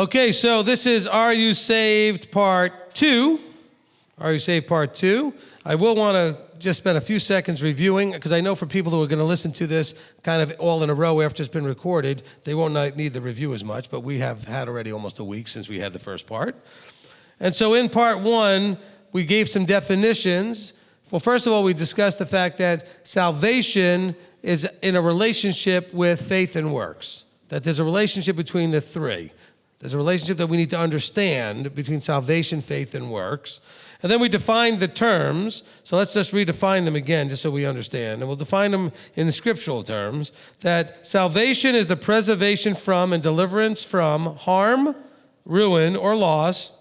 Okay, so this is Are You Saved Part 2. Are You Saved Part 2. I will want to just spend a few seconds reviewing, because I know for people who are going to listen to this kind of all in a row after it's been recorded, they won't need the review as much, but we have had already almost a week since we had the first part. And so in Part 1, we gave some definitions. Well, first of all, we discussed the fact that salvation is in a relationship with faith and works, that there's a relationship between the three. There's a relationship that we need to understand between salvation, faith, and works. And then we defined the terms, so let's just redefine them again just so we understand. And we'll define them in the scriptural terms, that salvation is the preservation from and deliverance from harm, ruin, or loss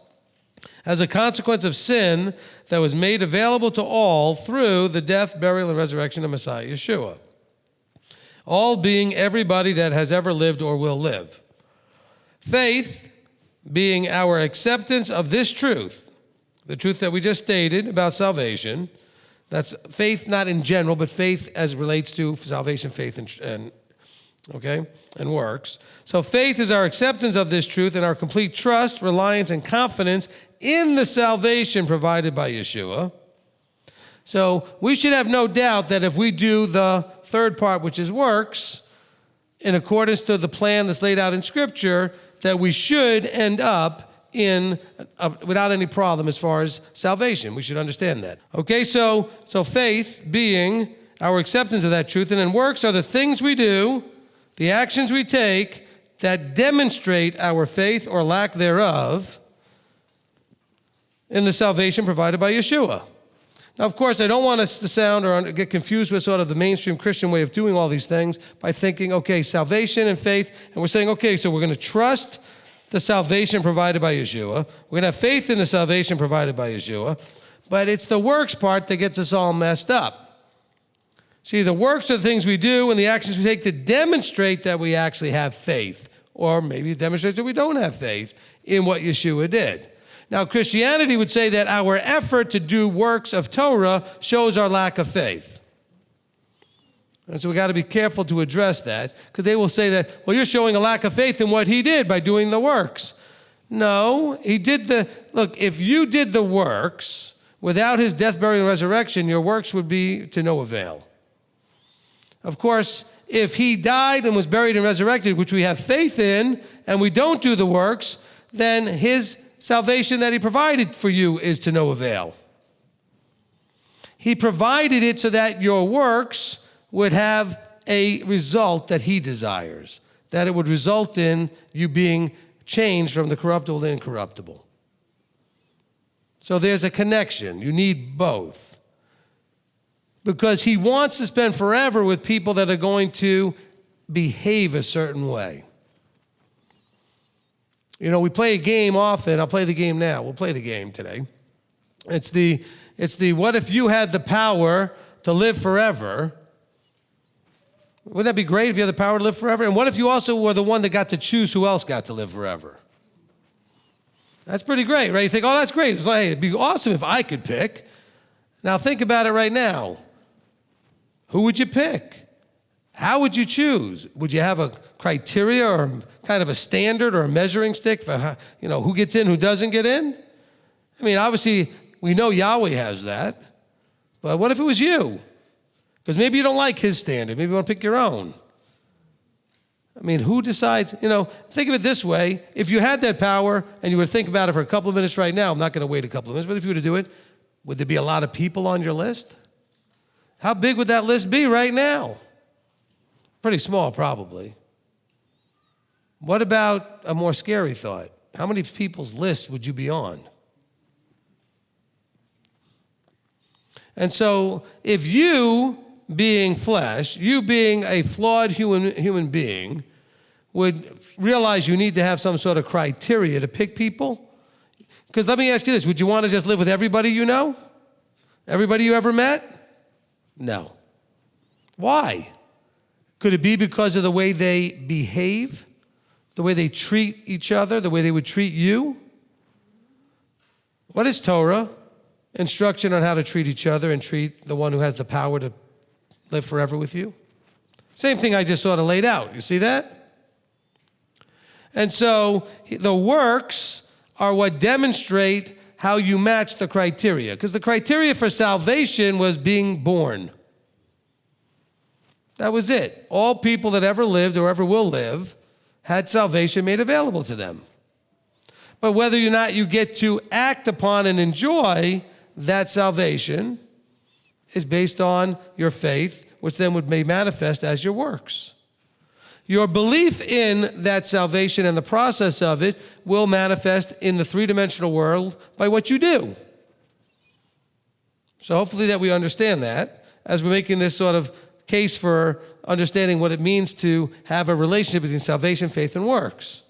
as a consequence of sin that was made available to all through the death, burial, and resurrection of Messiah YESHUA. All being everybody that has ever lived or will live. Faith being our acceptance of this truth, the truth that we just stated about salvation. That's faith not in general, but faith as it relates to salvation, faith, and works. So faith is our acceptance of this truth and our complete trust, reliance, and confidence in the salvation provided by YESHUA. So we should have no doubt that if we do the third part, which is works, in accordance to the plan that's laid out in Scripture, that we should end up in without any problem as far as salvation. We should understand that. Okay, so faith being our acceptance of that truth, and then works are the things we do, the actions we take that demonstrate our faith or lack thereof in the salvation provided by YESHUA. Now, of course, I don't want us to sound or get confused with sort of the mainstream Christian way of doing all these things by thinking, okay, salvation and faith, and we're saying, okay, so we're going to trust the salvation provided by YESHUA. We're going to have faith in the salvation provided by YESHUA, but it's the works part that gets us all messed up. See, the works are the things we do and the actions we take to demonstrate that we actually have faith, or maybe it demonstrates that we don't have faith in what YESHUA did. Now, Christianity would say that our effort to do works of Torah shows our lack of faith. And so we got to be careful to address that, because they will say that, well, you're showing a lack of faith in what he did by doing the works. No, he did look, if you did the works without his death, burial, and resurrection, your works would be to no avail. Of course, if he died and was buried and resurrected, which we have faith in, and we don't do the works, then his salvation that he provided for you is to no avail. He provided it so that your works would have a result that he desires, that it would result in you being changed from the corruptible to incorruptible. So there's a connection. You need both. Because he wants to spend forever with people that are going to behave a certain way. You know, we play a game often. I'll play the game now. We'll play the game today. It's the what if you had the power to live forever? Wouldn't that be great if you had the power to live forever? And what if you also were the one that got to choose who else got to live forever? That's pretty great, right? You think, oh, that's great. It's like, hey, it'd be awesome if I could pick. Now think about it right now. Who would you pick? How would you choose? Would you have a criteria or kind of a standard or a measuring stick for who gets in, who doesn't get in? I mean, obviously, we know Yahweh has that. But what if it was you? Because maybe you don't like his standard. Maybe you want to pick your own. I mean, who decides? Think of it this way. If you had that power and you were to think about it for a couple of minutes right now, I'm not going to wait a couple of minutes, but if you were to do it, would there be a lot of people on your list? How big would that list be right now? Pretty small, probably. What about a more scary thought? How many people's list would you be on? And so if you, being flesh, you being a flawed human being, would realize you need to have some sort of criteria to pick people? Because let me ask you this, would you want to just live with everybody you know? Everybody you ever met? No. Why? Could it be because of the way they behave? The way they treat each other? The way they would treat you? What is Torah? Instruction on how to treat each other and treat the one who has the power to live forever with you. Same thing I just sort of laid out. You see that? And so the works are what demonstrate how you match the criteria. Because the criteria for salvation was being born. That was it. All people that ever lived or ever will live had salvation made available to them. But whether or not you get to act upon and enjoy that salvation is based on your faith, which then would be manifest as your works. Your belief in that salvation and the process of it will manifest in the three-dimensional world by what you do. So hopefully that we understand that as we're making this sort of case for understanding what it means to have a relationship between salvation, faith, and works.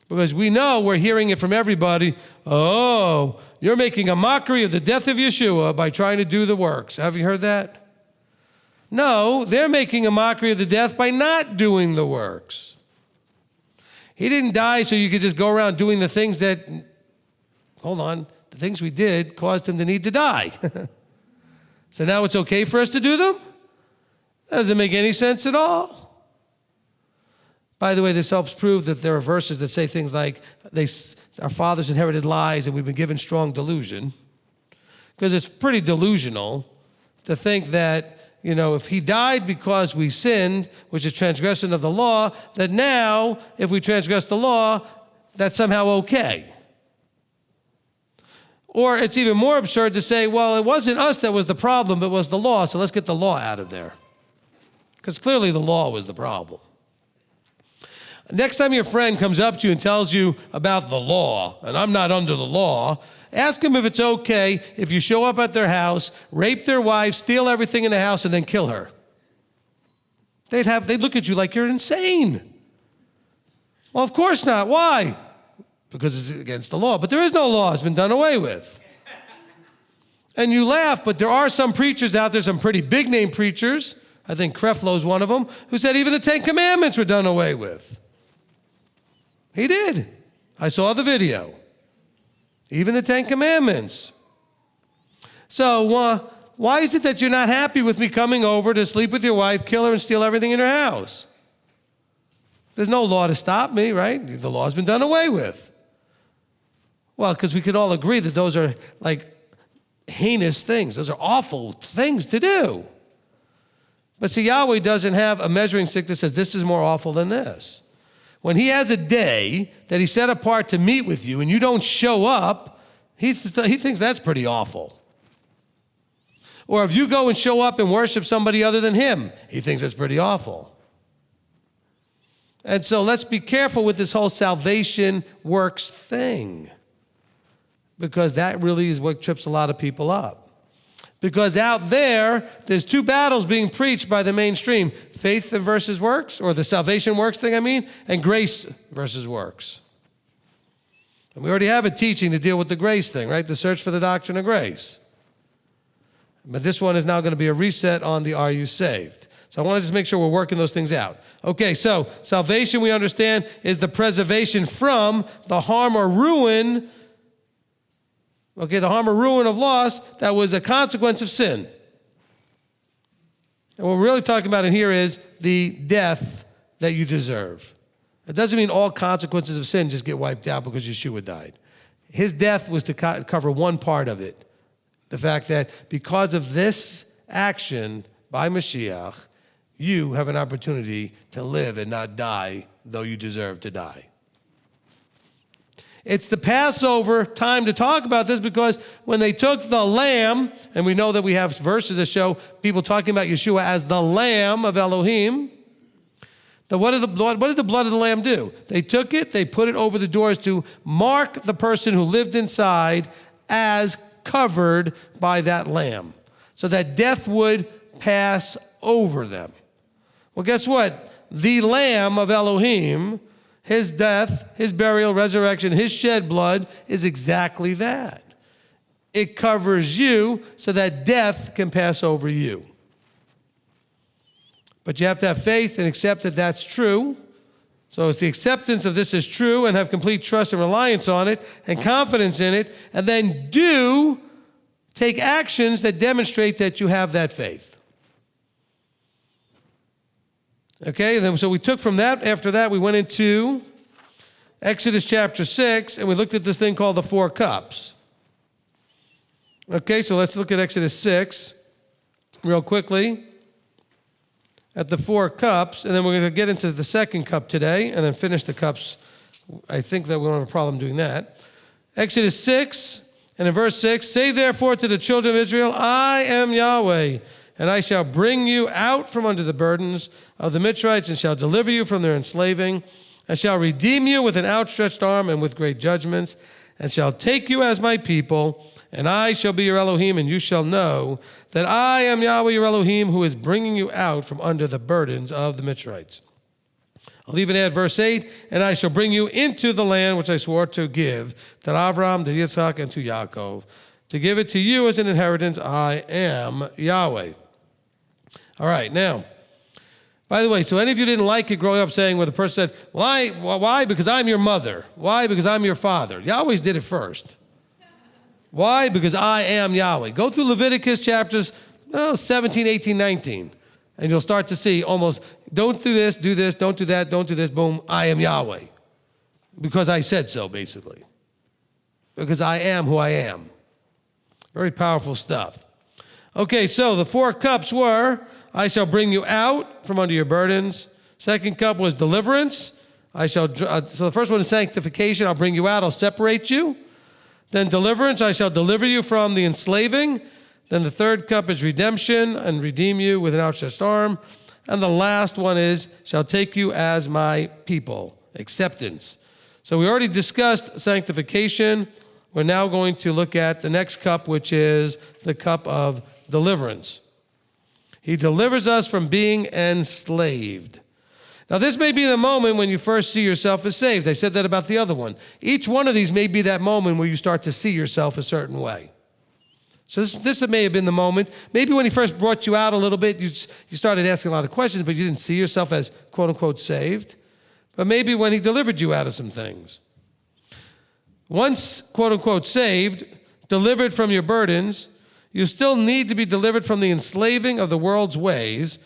Because we know we're hearing it from everybody, oh, you're making a mockery of the death of Yeshua by trying to do the works. Have you heard that? No, they're making a mockery of the death by not doing the works. He didn't die so you could just go around doing the things that, the things we did caused him to need to die. So now it's okay for us to do them? That doesn't make any sense at all. By the way, this helps prove that there are verses that say things like, our fathers inherited lies and we've been given strong delusion. Because it's pretty delusional to think that, if he died because we sinned, which is transgression of the law, that now, if we transgress the law, that's somehow okay. Or it's even more absurd to say, well, it wasn't us that was the problem, it was the law, so let's get the law out of there. Because clearly the law was the problem. Next time your friend comes up to you and tells you about the law, and I'm not under the law, ask them if it's okay if you show up at their house, rape their wife, steal everything in the house, and then kill her. They'd look at you like you're insane. Well, of course not. Why? Because it's against the law. But there is no law. It's been done away with. And you laugh, but there are some preachers out there, some pretty big-name preachers, I think Creflo's one of them, who said even the Ten Commandments were done away with. He did. I saw the video. Even the Ten Commandments. So why is it that you're not happy with me coming over to sleep with your wife, kill her, and steal everything in her house? There's no law to stop me, right? The law's been done away with. Well, because we could all agree that those are like heinous things. Those are awful things to do. But see, Yahweh doesn't have a measuring stick that says this is more awful than this. When he has a day that he set apart to meet with you and you don't show up, he thinks that's pretty awful. Or if you go and show up and worship somebody other than him, he thinks that's pretty awful. And so let's be careful with this whole salvation works thing, because that really is what trips a lot of people up. Because out there's two battles being preached by the mainstream. Faith versus works, or the salvation works thing, and grace versus works. And we already have a teaching to deal with the grace thing, right? The search for the doctrine of grace. But this one is now going to be a reset on the are you saved? So I want to just make sure we're working those things out. Okay, so salvation, we understand, is the preservation from the harm or ruin. Okay, the harm or ruin of loss that was a consequence of sin. And what we're really talking about in here is the death that you deserve. It doesn't mean all consequences of sin just get wiped out because Yeshua died. His death was to cover one part of it. The fact that because of this action by Mashiach, you have an opportunity to live and not die, though you deserve to die. It's the Passover time to talk about this, because when they took the lamb, and we know that we have verses that show people talking about Yeshua as the Lamb of Elohim. What did the blood of the lamb do? They took it, they put it over the doors to mark the person who lived inside as covered by that lamb, so that death would pass over them. Well, guess what? The Lamb of Elohim, his death, his burial, resurrection, his shed blood is exactly that. It covers you so that death can pass over you. But you have to have faith and accept that that's true. So it's the acceptance of this is true and have complete trust and reliance on it and confidence in it, and then take actions that demonstrate that you have that faith. Okay, and then so we took from that, after that we went into Exodus chapter 6, and we looked at this thing called the 4 cups. Okay, so let's look at Exodus 6 real quickly at the 4 cups, and then we're going to get into the second cup today and then finish the cups. I think that we don't have a problem doing that. Exodus 6, and in verse 6, say therefore to the children of Israel, I am Yahweh, and I shall bring you out from under the burdens of the Mitzrites and shall deliver you from their enslaving, and shall redeem you with an outstretched arm and with great judgments, and shall take you as my people, and I shall be your Elohim, and you shall know that I am Yahweh your Elohim, who is bringing you out from under the burdens of the Mitzrites. I'll even add verse 8, and I shall bring you into the land which I swore to give to Abraham, to Yitzhak, and to Yaakov, to give it to you as an inheritance. I am Yahweh. All right, now, by the way, so any of you didn't like it growing up saying where the person said, why? Because I'm your mother. Why? Because I'm your father. Yahweh did it first. Why? Because I am Yahweh. Go through Leviticus chapters 17, 18, 19, and you'll start to see almost, don't do this, don't do that, don't do this, boom, I am Yahweh. Because I said so, basically. Because I am who I am. Very powerful stuff. Okay, so the 4 cups were, I shall bring you out from under your burdens. Second cup was deliverance. So the first one is sanctification. I'll bring you out. I'll separate you. Then deliverance. I shall deliver you from the enslaving. Then the third cup is redemption and redeem you with an outstretched arm. And the last one is shall take you as my people. Acceptance. So we already discussed sanctification. We're now going to look at the next cup, which is the cup of deliverance. He delivers us from being enslaved. Now, this may be the moment when you first see yourself as saved. I said that about the other one. Each one of these may be that moment where you start to see yourself a certain way. So this may have been the moment. Maybe when he first brought you out a little bit, you started asking a lot of questions, but you didn't see yourself as, quote unquote, saved. But maybe when he delivered you out of some things. Once, quote unquote, saved, delivered from your burdens, you still need to be delivered from the enslaving of the world's ways.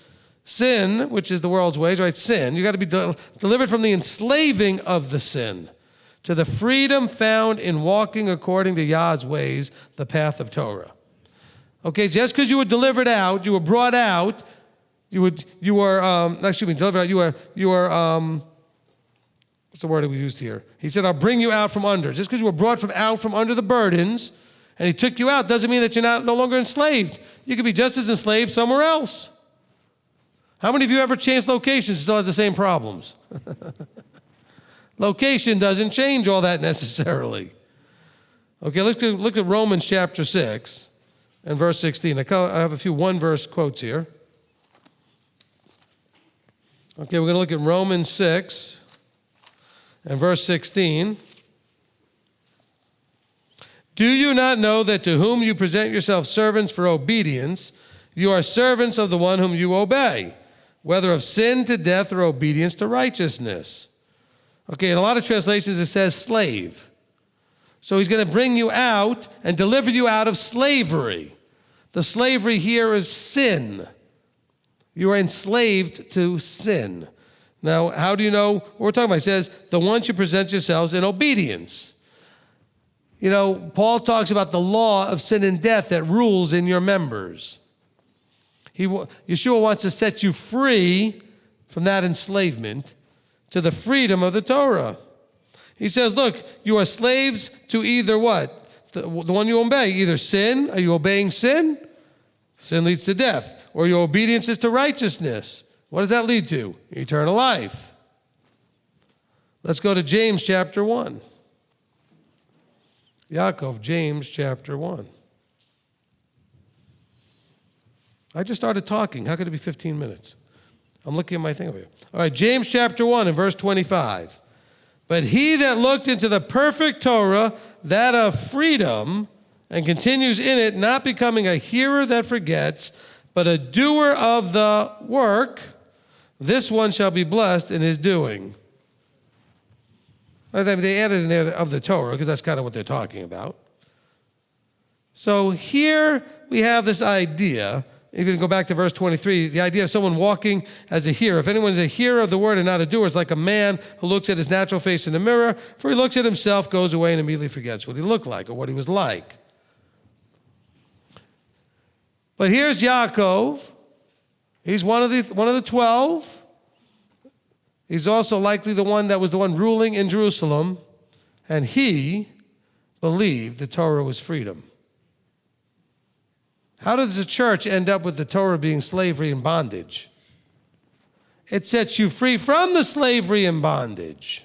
Sin, which is the world's ways, right? Sin. You got to be delivered from the enslaving of the sin to the freedom found in walking according to Yah's ways, the path of Torah. Okay, just because you were delivered out, you were brought out, delivered out, you were what's the word that we used here? He said, I'll bring you out from under. Just because you were brought out from under the burdens, and he took you out, doesn't mean that you're no longer enslaved. You could be just as enslaved somewhere else. How many of you ever changed locations and still had the same problems? Location doesn't change all that necessarily. Okay, let's look at Romans chapter 6 and verse 16. I have a few one-verse quotes here. Okay, we're going to look at Romans 6 and verse 16. Do you not know that to whom you present yourselves servants for obedience, you are servants of the one whom you obey, whether of sin to death or obedience to righteousness? Okay, in a lot of translations it says slave. So he's going to bring you out and deliver you out of slavery. The slavery here is sin. You are enslaved to sin. Now, how do you know what we're talking about? It says, the ones you present yourselves in obedience. You know, Paul talks about the law of sin and death that rules in your members. Yeshua wants to set you free from that enslavement to the freedom of the Torah. He says, look, you are slaves to either what? The one you obey, either sin. Are you obeying sin? Sin leads to death. Or your obedience is to righteousness. What does that lead to? Eternal life. Let's go to James chapter 1. James chapter 1. I just started talking. How could it be 15 minutes? I'm looking at my thing over here. All right, James chapter 1 and verse 25. But he that looked into the perfect Torah, that of freedom, and continues in it, not becoming a hearer that forgets, but a doer of the work, this one shall be blessed in his doing. They added in there of the Torah, because that's kind of what they're talking about. So here we have this idea even go back to verse 23, the idea of someone walking as a hearer. If anyone is a hearer of the word and not a doer, it's like a man who looks at his natural face in the mirror, for he looks at himself, goes away, and immediately forgets what he looked like or what he was like. But here's Yaakov. He's one of the 12. He's also likely the one that was the one ruling in Jerusalem, and he believed the Torah was freedom. How does the church end up with the Torah being slavery and bondage? It sets you free from the slavery and bondage.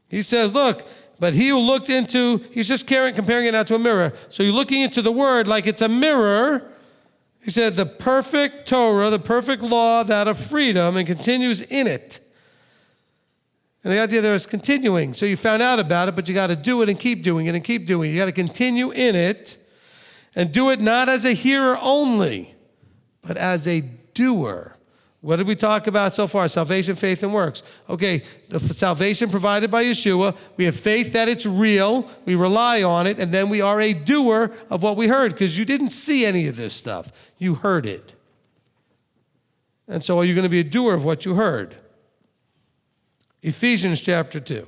He says, look, but he who looked into, he's just comparing it now to a mirror. So you're looking into the word like it's a mirror. He said, the perfect Torah, the perfect law, that of freedom, and continues in it. And the idea there is continuing. So you found out about it, but you got to do it and keep doing it and keep doing it. You got to continue in it and do it not as a hearer only, but as a doer. What did we talk about so far? Salvation, faith, and works. Okay, the salvation provided by YESHUA. We have faith that it's real. We rely on it. And then we are a doer of what we heard, because you didn't see any of this stuff. You heard it. And so are you going to be a doer of what you heard? Ephesians chapter 2.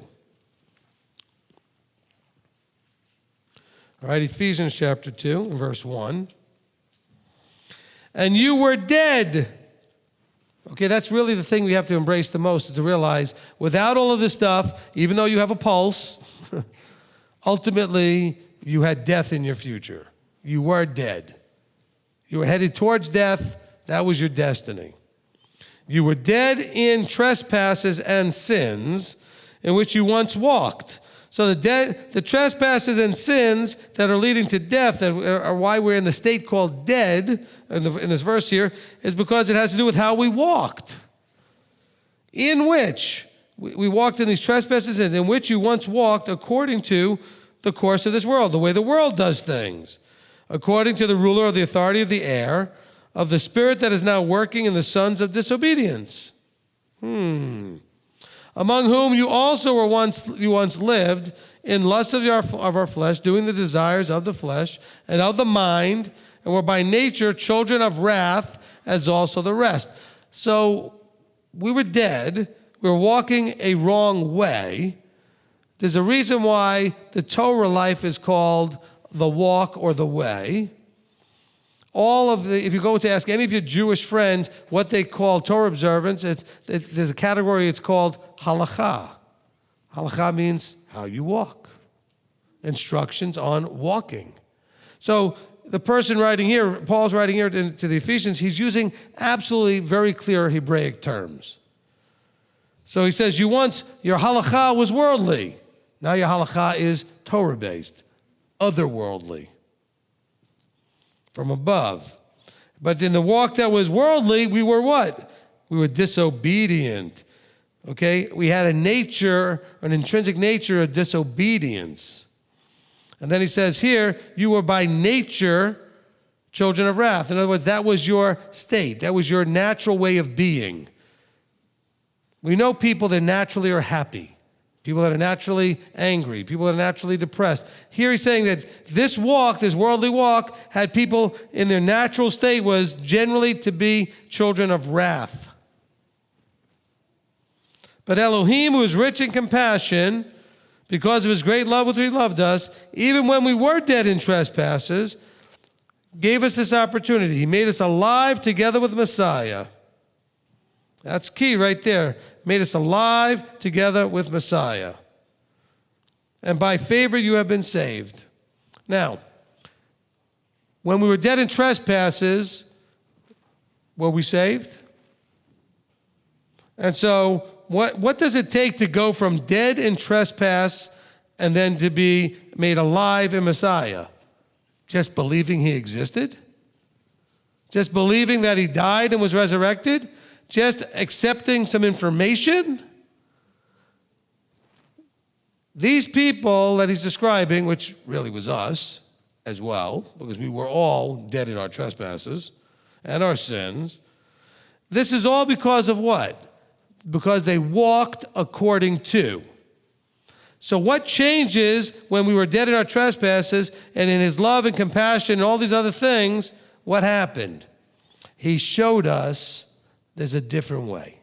All right, Ephesians chapter 2 and verse 1. And you were dead. Okay, that's really the thing we have to embrace the most, is to realize without all of this stuff, even though you have a pulse, ultimately you had death in your future. You were dead. You were headed towards death. That was your destiny. You were dead in trespasses and sins in which you once walked. So the trespasses and sins that are leading to death, that are why we're in the state called dead in this verse here, is because it has to do with how we walked. In which we walked in these trespasses, and in which you once walked according to the course of this world, the way the world does things, according to the ruler of the authority of the air, of the spirit that is now working in the sons of disobedience. Among whom you also were once lived in lust of our flesh, doing the desires of the flesh and of the mind, and were by nature children of wrath, as also the rest. So we were dead. We were walking a wrong way. There's a reason why the Torah life is called the walk or the way. If you go to ask any of your Jewish friends what they call Torah observance, there's a category, it's called halakha. Halakha means how you walk. Instructions on walking. So the person writing here, Paul's writing here to the Ephesians, he's using absolutely very clear Hebraic terms. So he says, your halakha was worldly. Now your halakha is Torah-based, otherworldly, from above. But in the walk that was worldly, we were what? We were disobedient. Okay? We had an intrinsic nature of disobedience. And then he says here, you were by nature children of wrath. In other words, that was your state. That was your natural way of being. We know people that naturally are happy. People that are naturally angry, people that are naturally depressed. Here he's saying that this worldly walk, had people in their natural state was generally to be children of wrath. But Elohim, who is rich in compassion, because of his great love with which he loved us, even when we were dead in trespasses, gave us this opportunity. He made us alive together with Messiah. That's key right there. Made us alive together with Messiah. And by favor you have been saved. Now, when we were dead in trespasses, were we saved? And so, what does it take to go from dead in trespass and then to be made alive in Messiah? Just believing he existed? Just believing that he died and was resurrected? Just accepting some information? These people that he's describing, which really was us as well, because we were all dead in our trespasses and our sins, this is all because of what? Because they walked according to. So what changes when we were dead in our trespasses and in his love and compassion and all these other things? what happened? He showed us there's a different way.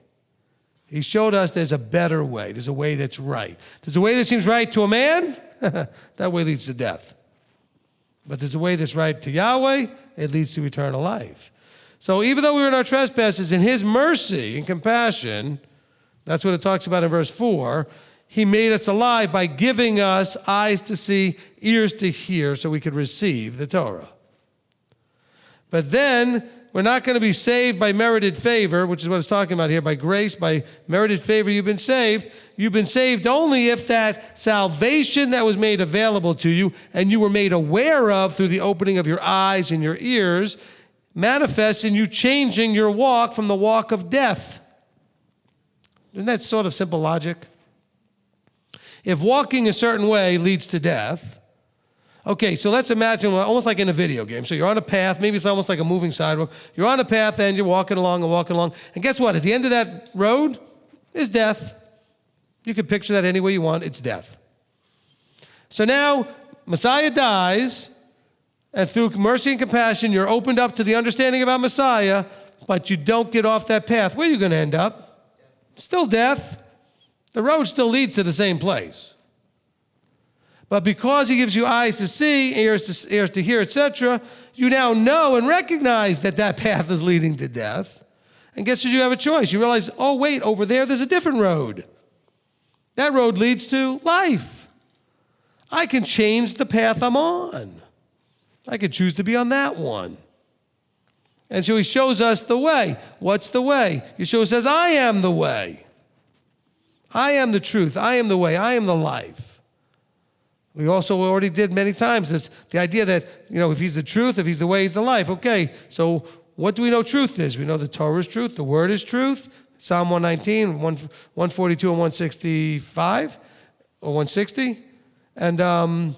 He showed us there's a better way. There's a way that's right. There's a way that seems right to a man. That way leads to death. But there's a way that's right to Yahweh. It leads to eternal life. So even though we were in our trespasses, in his mercy and compassion, that's what it talks about in verse 4, he made us alive by giving us eyes to see, ears to hear, so we could receive the Torah. But then, we're not going to be saved by merited favor, which is what it's talking about here, by grace, by merited favor you've been saved. You've been saved only if that salvation that was made available to you and you were made aware of through the opening of your eyes and your ears manifests in you changing your walk from the walk of death. Isn't that sort of simple logic? If walking a certain way leads to death, okay, so let's imagine almost like in a video game. So you're on a path, maybe it's almost like a moving sidewalk. You're on a path and you're walking along. And guess what? At the end of that road is death. You can picture that any way you want. It's death. So now Messiah dies, and through mercy and compassion, you're opened up to the understanding about Messiah, but you don't get off that path. Where are you going to end up? Still death. The road still leads to the same place. But because he gives you eyes to see, ears to hear, etc., you now know and recognize that that path is leading to death. And guess what? You have a choice. You realize, oh, wait, over there's a different road. That road leads to life. I can change the path I'm on. I could choose to be on that one. And so he shows us the way. What's the way? Yeshua says, I am the way. I am the truth. I am the way. I am the life. We also already did many times this, the idea that, if he's the truth, if he's the way, he's the life. Okay, so what do we know truth is? We know the Torah is truth. The word is truth. Psalm 119, 142 and 165, or 160. And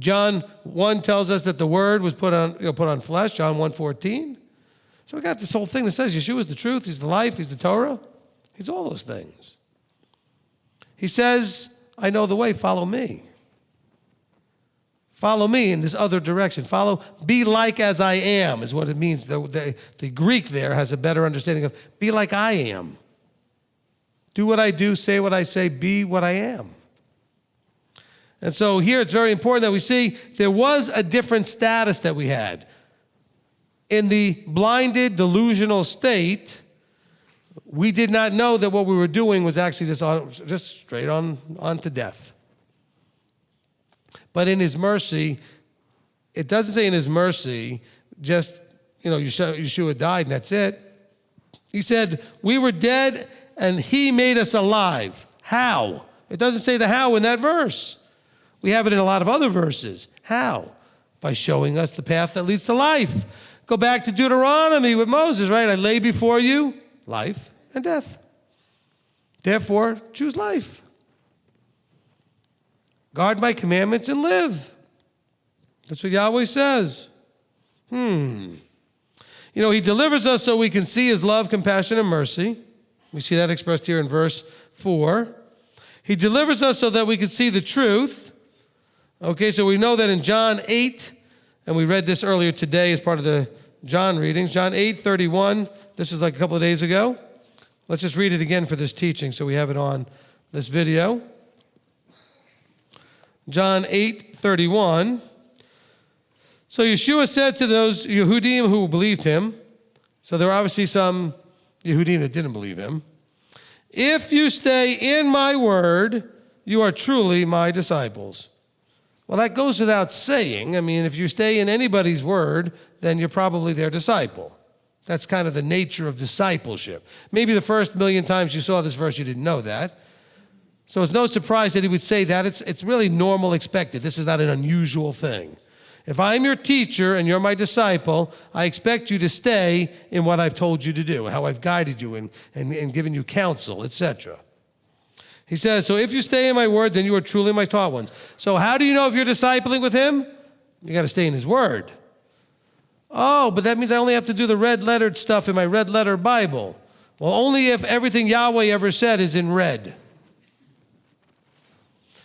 John 1 tells us that the word was put on flesh, John 1:14. So we got this whole thing that says Yeshua is the truth, he's the life, he's the Torah. He's all those things. He says, I know the way, follow me. Follow me in this other direction. Be like as I am is what it means. The Greek there has a better understanding of be like I am. Do what I do, say what I say, be what I am. And so here it's very important that we see there was a different status that we had. In the blinded, delusional state, we did not know that what we were doing was actually just straight on to death. But in his mercy, it doesn't say in his mercy, just, Yeshua died and that's it. He said, we were dead and he made us alive. How? It doesn't say the how in that verse. We have it in a lot of other verses. How? By showing us the path that leads to life. Go back to Deuteronomy with Moses, right? I lay before you life and death. Therefore, choose life. Guard my commandments and live. That's what Yahweh says. He delivers us so we can see his love, compassion, and mercy. We see that expressed here in verse 4. He delivers us so that we can see the truth. Okay, so we know that in John 8, and we read this earlier today as part of the John readings, John 8:31. This was like a couple of days ago. Let's just read it again for this teaching so we have it on this video. John 8:31. So Yeshua said to those Yehudim who believed him, so there were obviously some Yehudim that didn't believe him, if you stay in my word, you are truly my disciples. Well, that goes without saying. I mean, if you stay in anybody's word, then you're probably their disciple. That's kind of the nature of discipleship. Maybe the first million times you saw this verse, you didn't know that. So it's no surprise that he would say that. It's really normal, expected. This is not an unusual thing. If I'm your teacher and you're my disciple, I expect you to stay in what I've told you to do, how I've guided you and given you counsel, etc. He says, so if you stay in my word, then you are truly my taught ones. So how do you know if you're discipling with him? You got to stay in his word. Oh, but that means I only have to do the red-lettered stuff in my red-letter Bible. Well, only if everything Yahweh ever said is in red.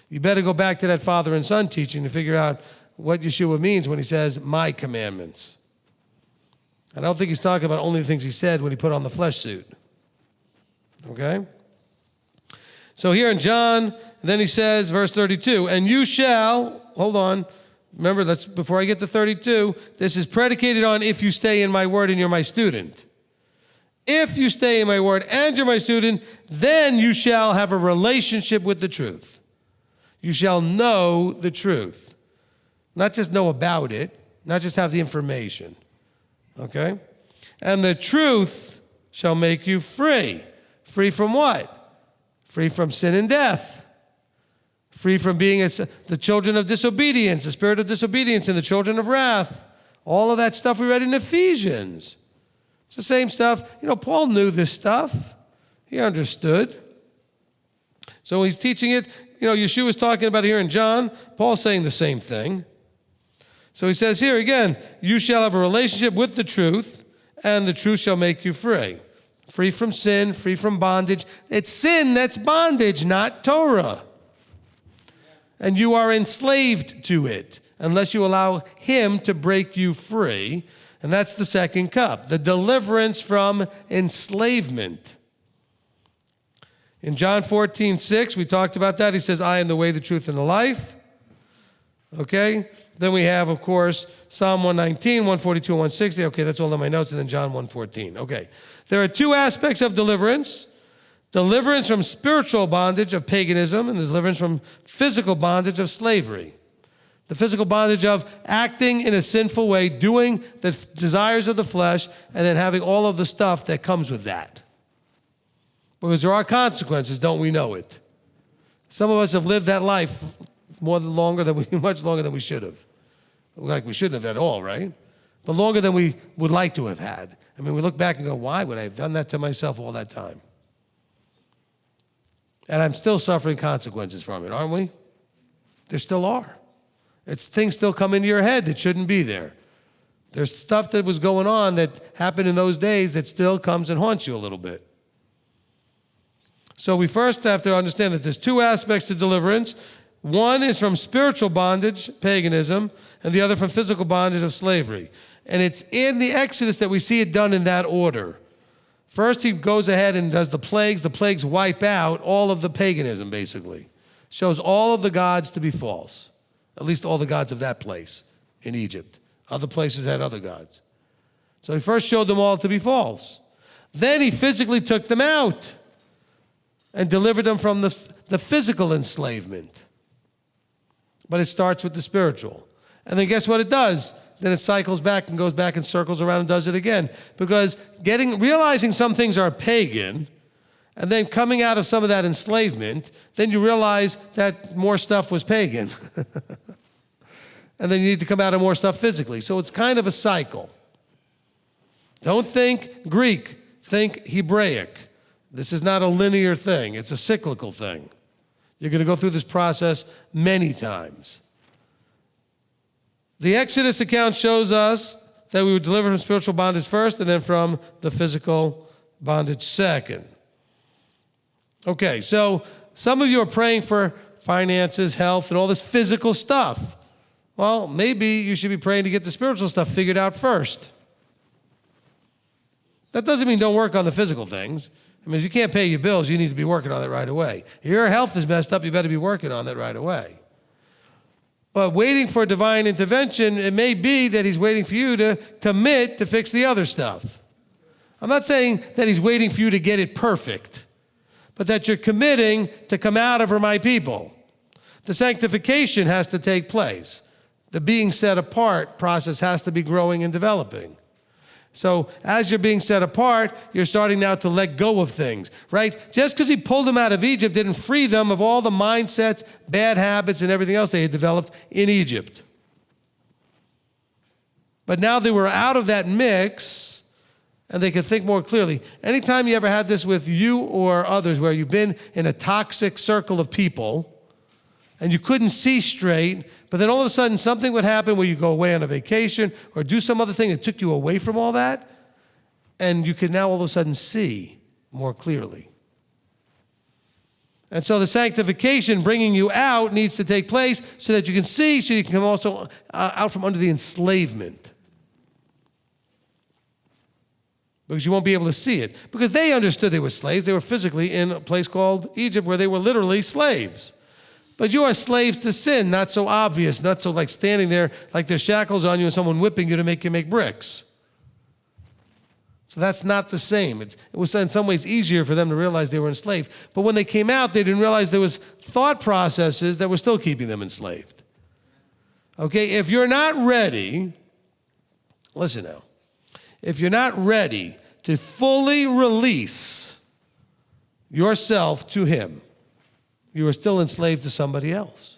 You better go back to that father and son teaching to figure out what Yeshua means when he says, my commandments. And I don't think he's talking about only the things he said when he put on the flesh suit. Okay? So here in John, then he says, verse 32, and you shall, hold on, remember, that's before I get to 32, this is predicated on if you stay in my word and you're my student. If you stay in my word and you're my student, then you shall have a relationship with the truth. You shall know the truth. Not just know about it, not just have the information. Okay? And the truth shall make you free. Free from what? Free from sin and death. Free from being the children of disobedience, the spirit of disobedience, and the children of wrath. All of that stuff we read in Ephesians. It's the same stuff. Paul knew this stuff. He understood. So he's teaching it. Yeshua is talking about it here in John. Paul's saying the same thing. So he says here again, you shall have a relationship with the truth, and the truth shall make you free. Free from sin, free from bondage. It's sin that's bondage, not Torah. And you are enslaved to it unless you allow him to break you free. And that's the second cup, the deliverance from enslavement. In John 14:6, we talked about that. He says, I am the way, the truth, and the life. Okay? Then we have, of course, Psalm 119, 142, and 160. Okay, that's all in my notes. And then John 1:14. Okay. There are two aspects of deliverance. Deliverance from spiritual bondage of paganism and the deliverance from physical bondage of slavery. The physical bondage of acting in a sinful way, doing the desires of the flesh, and then having all of the stuff that comes with that. Because there are consequences, don't we know it? Some of us have lived that life much longer than we should have. Like we shouldn't have at all, right? But longer than we would like to have had. I mean, we look back and go, why would I have done that to myself all that time? And I'm still suffering consequences from it, aren't we? There still are. Things still come into your head that shouldn't be there. There's stuff that was going on that happened in those days that still comes and haunts you a little bit. So we first have to understand that there's two aspects to deliverance. One is from spiritual bondage, paganism, and the other from physical bondage of slavery. And it's in the Exodus that we see it done in that order. First, he goes ahead and does the plagues. The plagues wipe out all of the paganism, basically. Shows all of the gods to be false. At least all the gods of that place in Egypt. Other places had other gods. So he first showed them all to be false. Then he physically took them out and delivered them from the physical enslavement. But it starts with the spiritual. And then guess what it does? Then it cycles back and goes back and circles around and does it again. Because realizing some things are pagan, and then coming out of some of that enslavement, then you realize that more stuff was pagan. And then you need to come out of more stuff physically. So it's kind of a cycle. Don't think Greek, think Hebraic. This is not a linear thing. It's a cyclical thing. You're going to go through this process many times. The Exodus account shows us that we would deliver from spiritual bondage first and then from the physical bondage second. Okay, so some of you are praying for finances, health, and all this physical stuff. Well, maybe you should be praying to get the spiritual stuff figured out first. That doesn't mean don't work on the physical things. I mean, if you can't pay your bills, you need to be working on it right away. If your health is messed up, you better be working on it right away. But waiting for divine intervention, it may be that he's waiting for you to commit to fix the other stuff. I'm not saying that he's waiting for you to get it perfect, but that you're committing to come out of my people. The sanctification has to take place. The being set apart process has to be growing and developing. So as you're being set apart, you're starting now to let go of things, right? Just because he pulled them out of Egypt didn't free them of all the mindsets, bad habits, and everything else they had developed in Egypt. But now they were out of that mix, and they could think more clearly. Anytime you ever had this with you or others, where you've been in a toxic circle of people, and you couldn't see straight, but then all of a sudden something would happen where you go away on a vacation or do some other thing that took you away from all that, and you could now all of a sudden see more clearly. And so the sanctification, bringing you out, needs to take place so that you can see, so you can come also out from under the enslavement. because you won't be able to see it. Because they understood they were slaves. They were physically in a place called Egypt where they were literally slaves. But you are slaves to sin, not so obvious, not so like standing there like there's shackles on you and someone whipping you to make you make bricks. So that's not the same. It was in some ways easier for them to realize they were enslaved. But when they came out, they didn't realize there was thought processes that were still keeping them enslaved. Okay, if you're not ready, listen now, if you're not ready to fully release yourself to him, you are still enslaved to somebody else.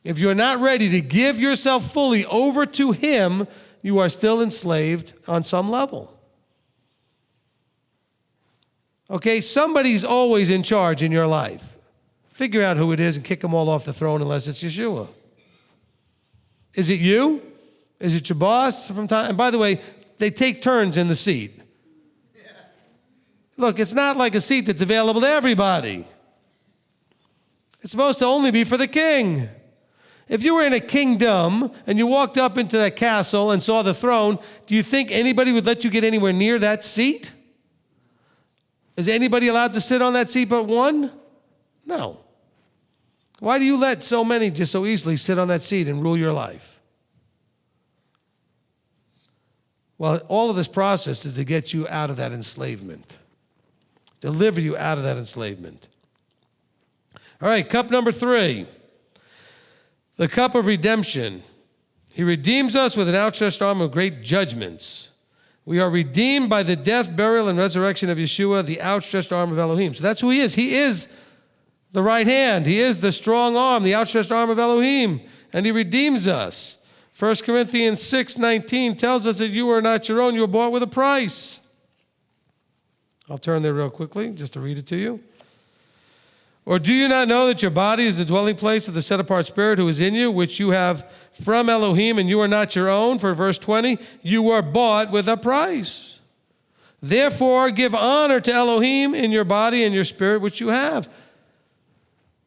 If you're not ready to give yourself fully over to him, you are still enslaved on some level. Okay, somebody's always in charge in your life. Figure out who it is and kick them all off the throne unless it's Yeshua. Is it you? Is it your boss from time? And by the way, they take turns in the seat. Look, it's not like a seat that's available to everybody. It's supposed to only be for the king. If you were in a kingdom and you walked up into that castle and saw the throne, do you think anybody would let you get anywhere near that seat? Is anybody allowed to sit on that seat but one? No. Why do you let so many just so easily sit on that seat and rule your life? Well, all of this process is to get you out of that enslavement, deliver you out of that enslavement. All right, cup number 3. The cup of redemption. He redeems us with an outstretched arm of great judgments. We are redeemed by the death, burial, and resurrection of Yeshua, the outstretched arm of Elohim. So that's who he is. He is the right hand. He is the strong arm, the outstretched arm of Elohim. And he redeems us. 1 Corinthians 6:19 tells us that you are not your own. You were bought with a price. I'll turn there real quickly just to read it to you. Or do you not know that your body is the dwelling place of the set-apart Spirit who is in you, which you have from Elohim, and you are not your own? For verse 20, you were bought with a price. Therefore, give honor to Elohim in your body and your spirit, which you have.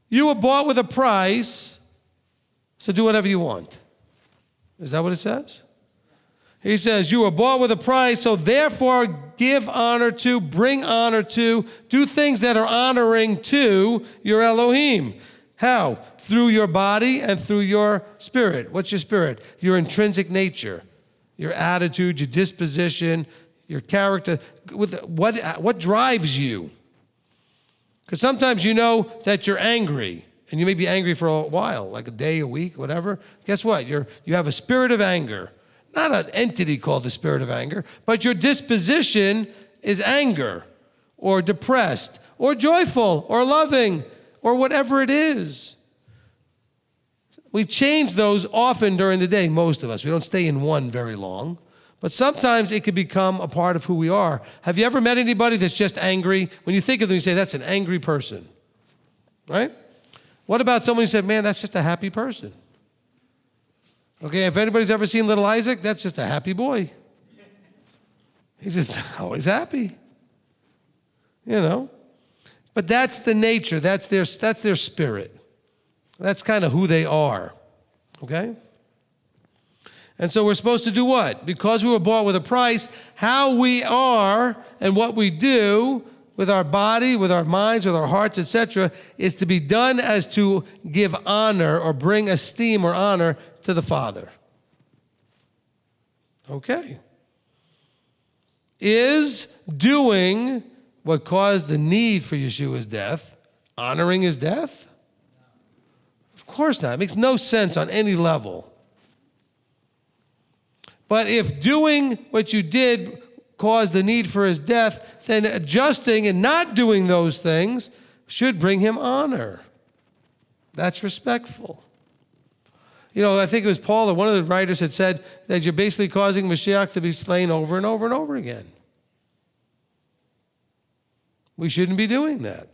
You were bought with a price, so do whatever you want. Is that what it says? He says, you were bought with a price, so therefore give honor to, bring honor to, do things that are honoring to your Elohim. How? Through your body and through your spirit. What's your spirit? Your intrinsic nature, your attitude, your disposition, your character. What drives you? Because sometimes you know that you're angry, and you may be angry for a while, like a day, a week, whatever. Guess what? You have a spirit of anger. Not an entity called the spirit of anger, but your disposition is anger or depressed or joyful or loving or whatever it is. We change those often during the day, most of us. We don't stay in one very long, but sometimes it can become a part of who we are. Have you ever met anybody that's just angry? When you think of them, you say, that's an angry person, right? What about someone who said, man, that's just a happy person? Okay, if anybody's ever seen little Isaac, that's just a happy boy. He's just always happy. You know? But that's the nature. That's their spirit. That's kind of who they are. Okay? And so we're supposed to do what? Because we were bought with a price, how we are and what we do with our body, with our minds, with our hearts, etc., is to be done as to give honor or bring esteem or honor to the Father. Okay. Is doing what caused the need for Yeshua's death honoring his death? Of course not. It makes no sense on any level. But if doing what you did caused the need for his death, then adjusting and not doing those things should bring him honor. That's respectful. You know, I think it was Paul or one of the writers had said that you're basically causing Mashiach to be slain over and over and over again. We shouldn't be doing that.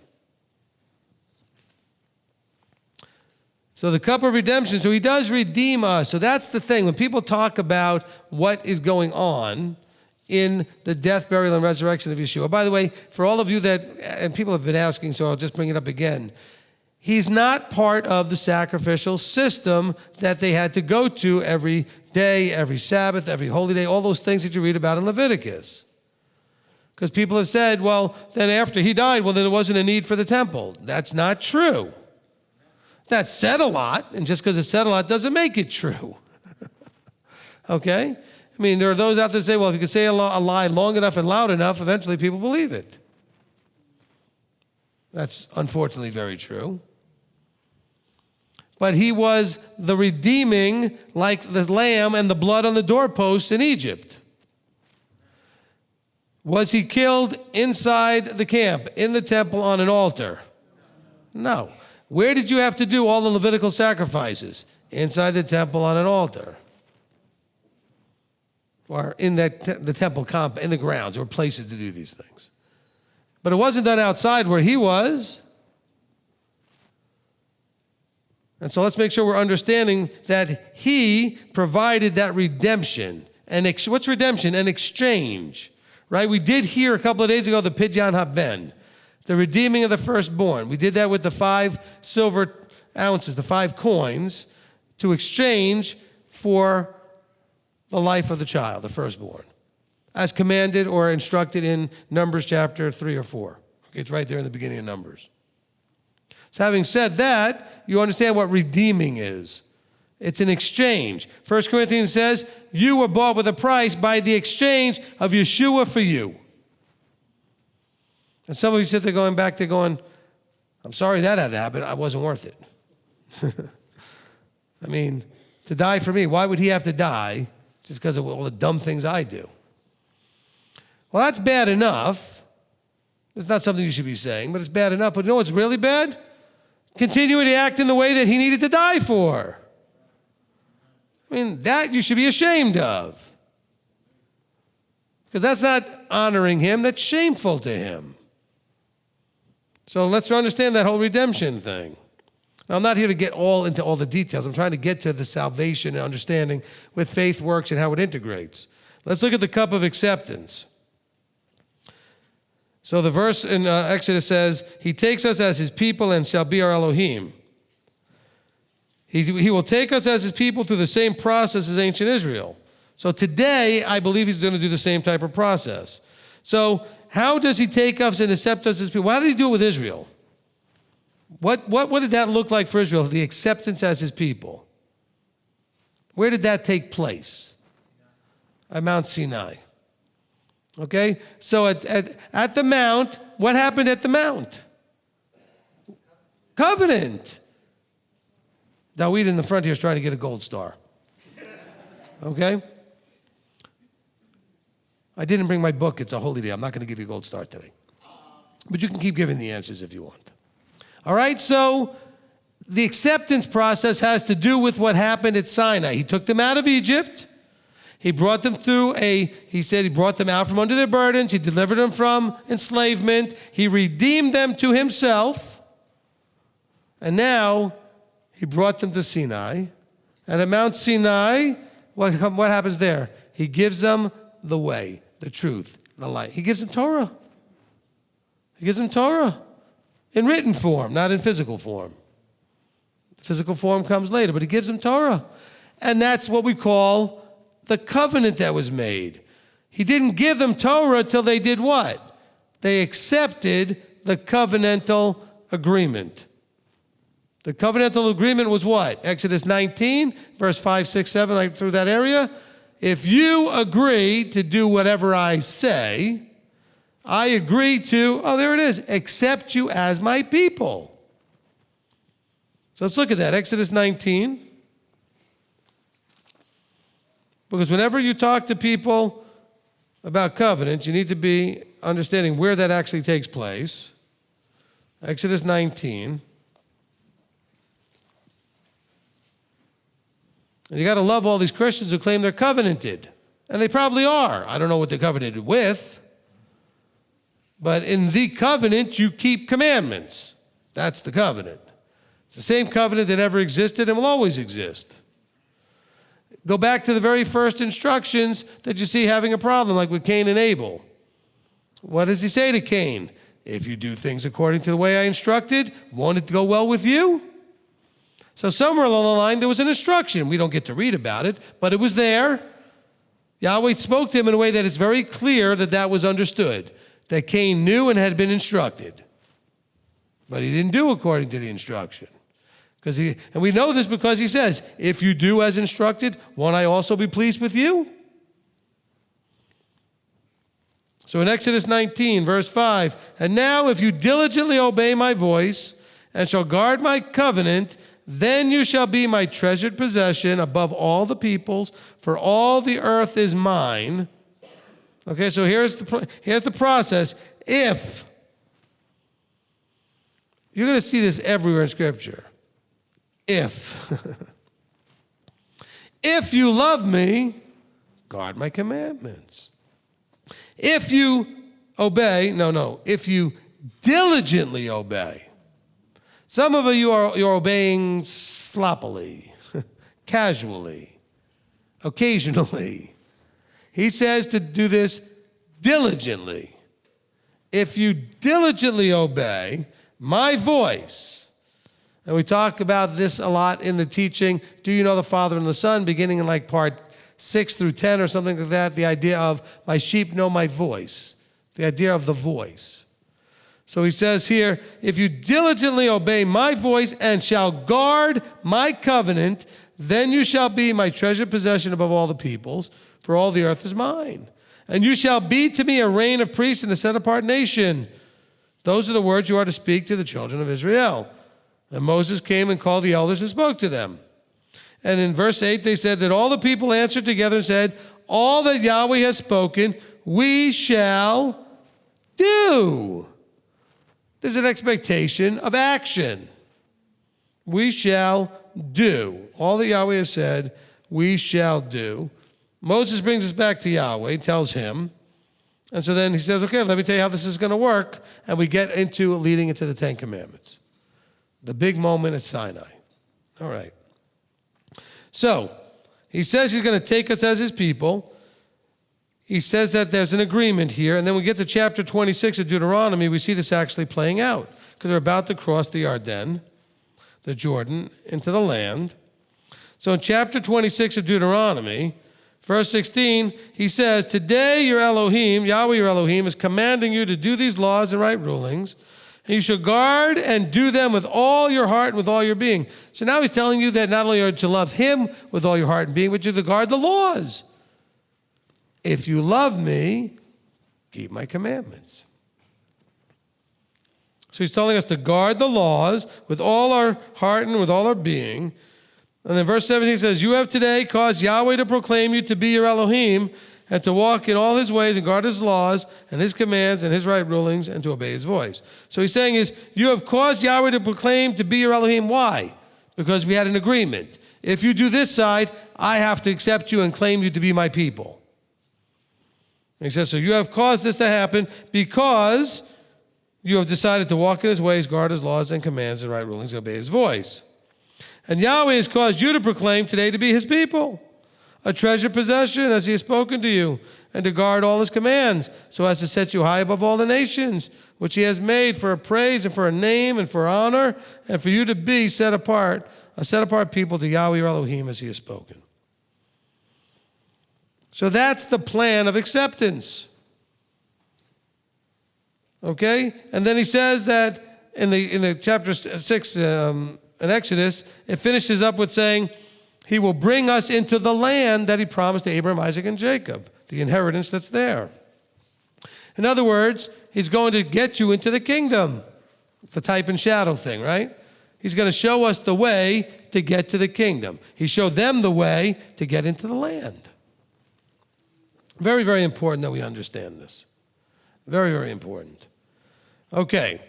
So the cup of redemption, so he does redeem us. So that's the thing. When people talk about what is going on in the death, burial, and resurrection of Yeshua. By the way, for all of you that, and people have been asking, so I'll just bring it up again. He's not part of the sacrificial system that they had to go to every day, every Sabbath, every holy day, all those things that you read about in Leviticus. Because people have said, well, then after he died, well, then there wasn't a need for the temple. That's not true. That's said a lot, and just because it's said a lot doesn't make it true. Okay? I mean, there are those out there that say, well, if you can say a lie long enough and loud enough, eventually people believe it. That's unfortunately very true. But he was the redeeming, like the lamb and the blood on the doorposts in Egypt. Was he killed inside the camp, in the temple, on an altar? No. Where did you have to do all the Levitical sacrifices? Inside the temple on an altar. Or in the temple comp, in the grounds. There were places to do these things. But it wasn't done outside where he was. And so let's make sure we're understanding that he provided that redemption. And what's redemption? An exchange. Right? We did hear a couple of days ago the Pidyon Haben, the redeeming of the firstborn. We did that with the 5 silver ounces, the 5 coins, to exchange for the life of the child, the firstborn, as commanded or instructed in Numbers chapter 3 or 4. Okay, it's right there in the beginning of Numbers. So having said that, you understand what redeeming is. It's an exchange. 1 Corinthians says, you were bought with a price by the exchange of YESHUA for you. And some of you sit there going back there going, I'm sorry that had to happen. I wasn't worth it. I mean, to die for me, why would he have to die just because of all the dumb things I do? Well, that's bad enough. It's not something you should be saying, but it's bad enough. But you know what's really bad? Continuing to act in the way that he needed to die for. I mean, that you should be ashamed of. Because that's not honoring him, that's shameful to him. So let's understand that whole redemption thing. Now, I'm not here to get into all the details. I'm trying to get to the salvation and understanding with faith works and how it integrates. Let's look at the cup of acceptance. So the verse in Exodus says, he takes us as his people and shall be our Elohim. He will take us as his people through the same process as ancient Israel. So today, I believe he's going to do the same type of process. So how does he take us and accept us as people? Why did he do it with Israel? What did that look like for Israel, the acceptance as his people? Where did that take place? At Mount Sinai. Okay? So at the mount, what happened at the mount? Covenant. Dawid in the front here is trying to get a gold star. Okay? I didn't bring my book. It's a holy day. I'm not going to give you a gold star today. But you can keep giving the answers if you want. All right? So the acceptance process has to do with what happened at Sinai. He took them out of Egypt. He brought them through he said he brought them out from under their burdens. He delivered them from enslavement. He redeemed them to himself. And now he brought them to Sinai. And at Mount Sinai, what happens there? He gives them the way, the truth, the light. He gives them Torah. He gives them Torah in written form, not in physical form. Physical form comes later, but he gives them Torah. And that's what we call the covenant that was made. He didn't give them Torah till they did what? They accepted the covenantal agreement. The covenantal agreement was what? Exodus 19, verse 5, 6, 7, right through that area. If you agree to do whatever I say, I agree to, there it is, accept you as my people. So let's look at that, Exodus 19. Because whenever you talk to people about covenants, you need to be understanding where that actually takes place. Exodus 19. And you got to love all these Christians who claim they're covenanted. And they probably are. I don't know what they're covenanted with. But in the covenant, you keep commandments. That's the covenant. It's the same covenant that ever existed and will always exist. Go back to the very first instructions that you see having a problem, like with Cain and Abel. What does he say to Cain? If you do things according to the way I instructed, won't it go well with you? So somewhere along the line, there was an instruction. We don't get to read about it, but it was there. Yahweh spoke to him in a way that it's very clear that that was understood. that Cain knew and had been instructed. But he didn't do according to the instruction. And we know this because he says, if you do as instructed, won't I also be pleased with you? So in Exodus 19, verse 5, and now if you diligently obey my voice and shall guard my covenant, then you shall be my treasured possession above all the peoples, for all the earth is mine. Okay, so here's the process. If. You're going to see this everywhere in Scripture. If. If you love me, guard my commandments. If you obey, if you diligently obey. Some of you you're obeying sloppily, casually, occasionally. He says to do this diligently. If you diligently obey my voice, and we talked about this a lot in the teaching, Do You Know the Father and the Son, beginning in like part 6 through 10 or something like that, the idea of my sheep know my voice, the idea of the voice. So he says here, if you diligently obey my voice and shall guard my covenant, then you shall be my treasured possession above all the peoples, for all the earth is mine. And you shall be to me a reign of priests and a set-apart nation. Those are the words you are to speak to the children of Israel. And Moses came and called the elders and spoke to them. And in verse 8 they said that all the people answered together and said, all that Yahweh has spoken, we shall do. There's an expectation of action. We shall do. All that Yahweh has said, we shall do. Moses brings us back to Yahweh, tells him. And so then he says, okay, let me tell you how this is going to work. And we get into leading into the Ten Commandments. The big moment at Sinai. All right. So he says he's going to take us as his people. He says that there's an agreement here. And then we get to chapter 26 of Deuteronomy. We see this actually playing out because they're about to cross the Jordan, the Jordan, into the land. So in chapter 26 of Deuteronomy, verse 16, he says, today your Elohim, Yahweh your Elohim, is commanding you to do these laws and right rulings, and you shall guard and do them with all your heart and with all your being. So now he's telling you that not only are you to love him with all your heart and being, but you're to guard the laws. If you love me, keep my commandments. So he's telling us to guard the laws with all our heart and with all our being. And then verse 17 says, you have today caused Yahweh to proclaim you to be your Elohim and to walk in all his ways and guard his laws and his commands and his right rulings and to obey his voice. So he's saying is, you have caused Yahweh to proclaim to be your Elohim. Why? Because we had an agreement. If you do this side, I have to accept you and claim you to be my people. And he says, so you have caused this to happen because you have decided to walk in his ways, guard his laws and commands and right rulings, and obey his voice. And Yahweh has caused you to proclaim today to be his people, a treasured possession as he has spoken to you, and to guard all his commands, so as to set you high above all the nations, which he has made for a praise and for a name and for honor, and for you to be set apart, a set-apart people to Yahweh your Elohim as he has spoken. So that's the plan of acceptance. Okay? And then he says that in the chapter 6 in Exodus, it finishes up with saying, he will bring us into the land that he promised to Abraham, Isaac, and Jacob, the inheritance that's there. In other words, he's going to get you into the kingdom. The type and shadow thing, right? He's going to show us the way to get to the kingdom. He showed them the way to get into the land. Very, very important that we understand this. Very, very important. Okay.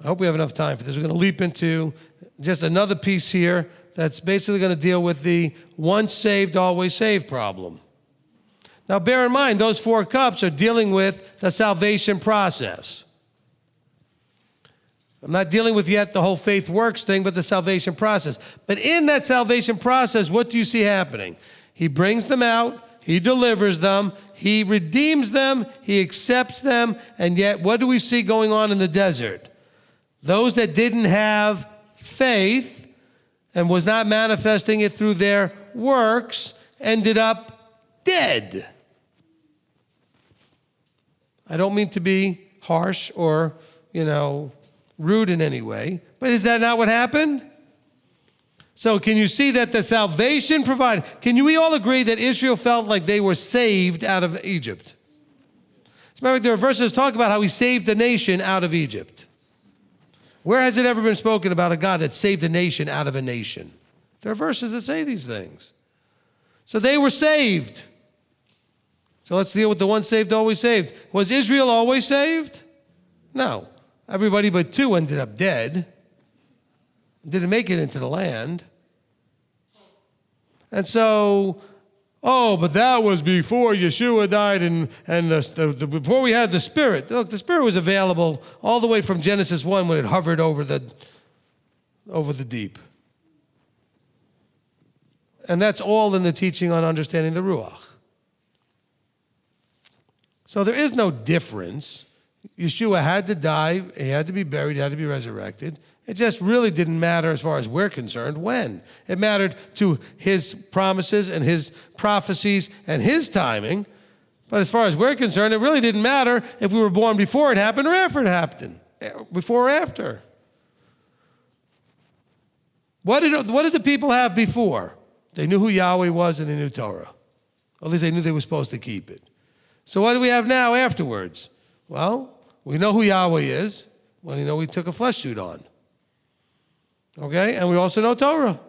I hope we have enough time for this. We're going to leap into just another piece here that's basically going to deal with the once saved, always saved problem. Now, bear in mind, those 4 cups are dealing with the salvation process. I'm not dealing with yet the whole faith works thing, but the salvation process. But in that salvation process, what do you see happening? He brings them out. He delivers them. He redeems them. He accepts them. And yet, what do we see going on in the desert? Those that didn't have faith and was not manifesting it through their works ended up dead. I don't mean to be harsh or, rude in any way. But is that not what happened? So can you see that the salvation provided? Can we all agree that Israel felt like they were saved out of Egypt? As a matter of fact, there are verses that talk about how he saved the nation out of Egypt. Where has it ever been spoken about a God that saved a nation out of a nation? There are verses that say these things. So they were saved. So let's deal with the once saved, always saved. Was Israel always saved? No. Everybody but 2 ended up dead. Didn't make it into the land. And so, but that was before Yeshua died and before we had the Spirit. Look, the Spirit was available all the way from Genesis 1 when it hovered over the deep. And that's all in the teaching on understanding the Ruach. So there is no difference. Yeshua had to die, he had to be buried, he had to be resurrected. It just really didn't matter as far as we're concerned when. It mattered to his promises and his prophecies and his timing. But as far as we're concerned, it really didn't matter if we were born before it happened or after it happened. Before or after. What did the people have before? They knew who Yahweh was and they knew Torah. Or at least they knew they were supposed to keep it. So what do we have now afterwards? Well, we know who Yahweh is. Well, we took a flesh suit on. Okay? And we also know Torah.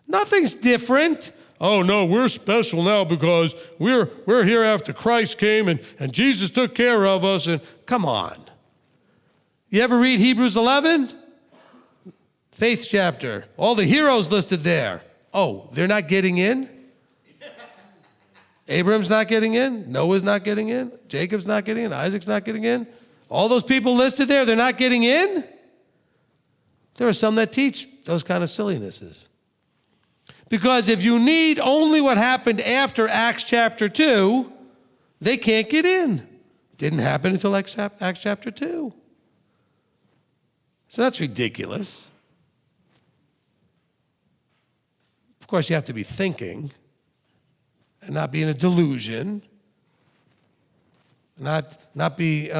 Nothing's different. Oh, no, we're special now because we're here after Christ came and Jesus took care of us. And come on. You ever read Hebrews 11? Faith chapter. All the heroes listed there. Oh, they're not getting in? Abraham's not getting in. Noah's not getting in. Jacob's not getting in. Isaac's not getting in. All those people listed there, they're not getting in? There are some that teach those kind of sillinesses. Because if you need only what happened after Acts chapter 2, they can't get in. Didn't happen until Acts chapter 2. So that's ridiculous. Of course, you have to be thinking and not be in a delusion, not be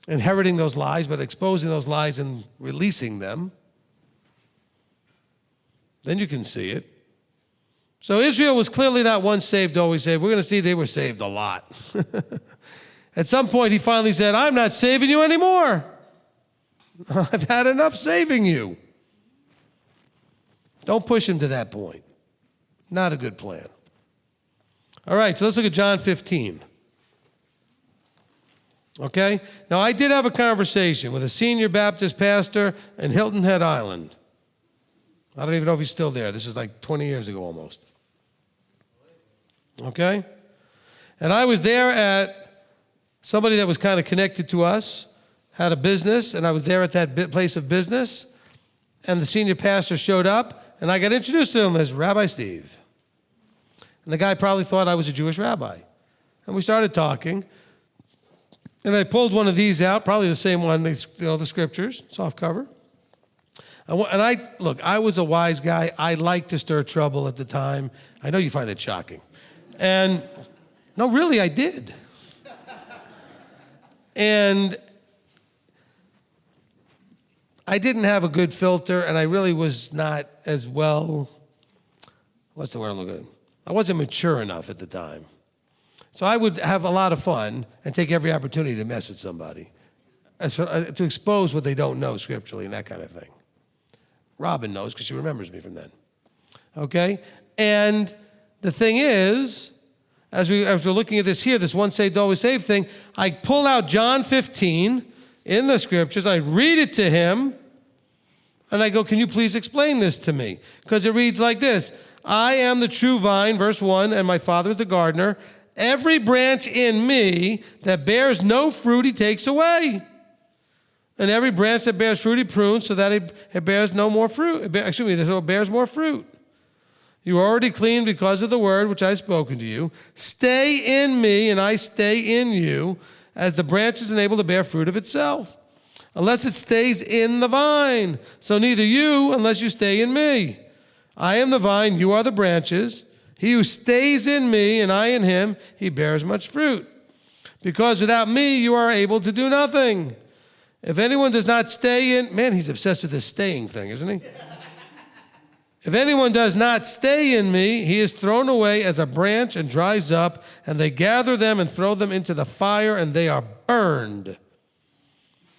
inheriting those lies, but exposing those lies and releasing them. Then you can see it. So Israel was clearly not once saved, always saved. We're going to see they were saved a lot. At some point, he finally said, I'm not saving you anymore. I've had enough saving you. Don't push him to that point. Not a good plan. All right, so let's look at John 15. Okay? Now, I did have a conversation with a senior Baptist pastor in Hilton Head Island. I don't even know if he's still there. This is like 20 years ago almost. Okay? And I was there at somebody that was kind of connected to us, had a business, and I was there at that place of business, and the senior pastor showed up, and I got introduced to him as Rabbi Steve. And the guy probably thought I was a Jewish rabbi. And we started talking. And I pulled one of these out, probably the same one, the scriptures, soft cover. And I was a wise guy. I liked to stir trouble at the time. I know you find that shocking. And no, really, I did. And I didn't have a good filter, and I really was not as well, what's the word I'm looking at? I wasn't mature enough at the time. So I would have a lot of fun and take every opportunity to mess with somebody, to expose what they don't know scripturally and that kind of thing. Robin knows because she remembers me from then. Okay? And the thing is, as we're looking at this here, this once saved, always saved thing, I pull out John 15 in the scriptures, I read it to him, and I go, can you please explain this to me? Because it reads like this: I am the true vine, verse 1, and my Father is the gardener. Every branch in me that bears no fruit, he takes away. And every branch that bears fruit, he prunes so that it bears no more fruit. So it bears more fruit. You are already clean because of the word which I have spoken to you. Stay in me, and I stay in you, as the branch is unable to bear fruit of itself, unless it stays in the vine. So neither you, unless you stay in me. I am the vine, you are the branches. He who stays in me and I in him, he bears much fruit. because without me you are able to do nothing. If anyone does not stay in, man, he's obsessed with this staying thing, isn't he? If anyone does not stay in me, he is thrown away as a branch and dries up, and they gather them and throw them into the fire, and they are burned.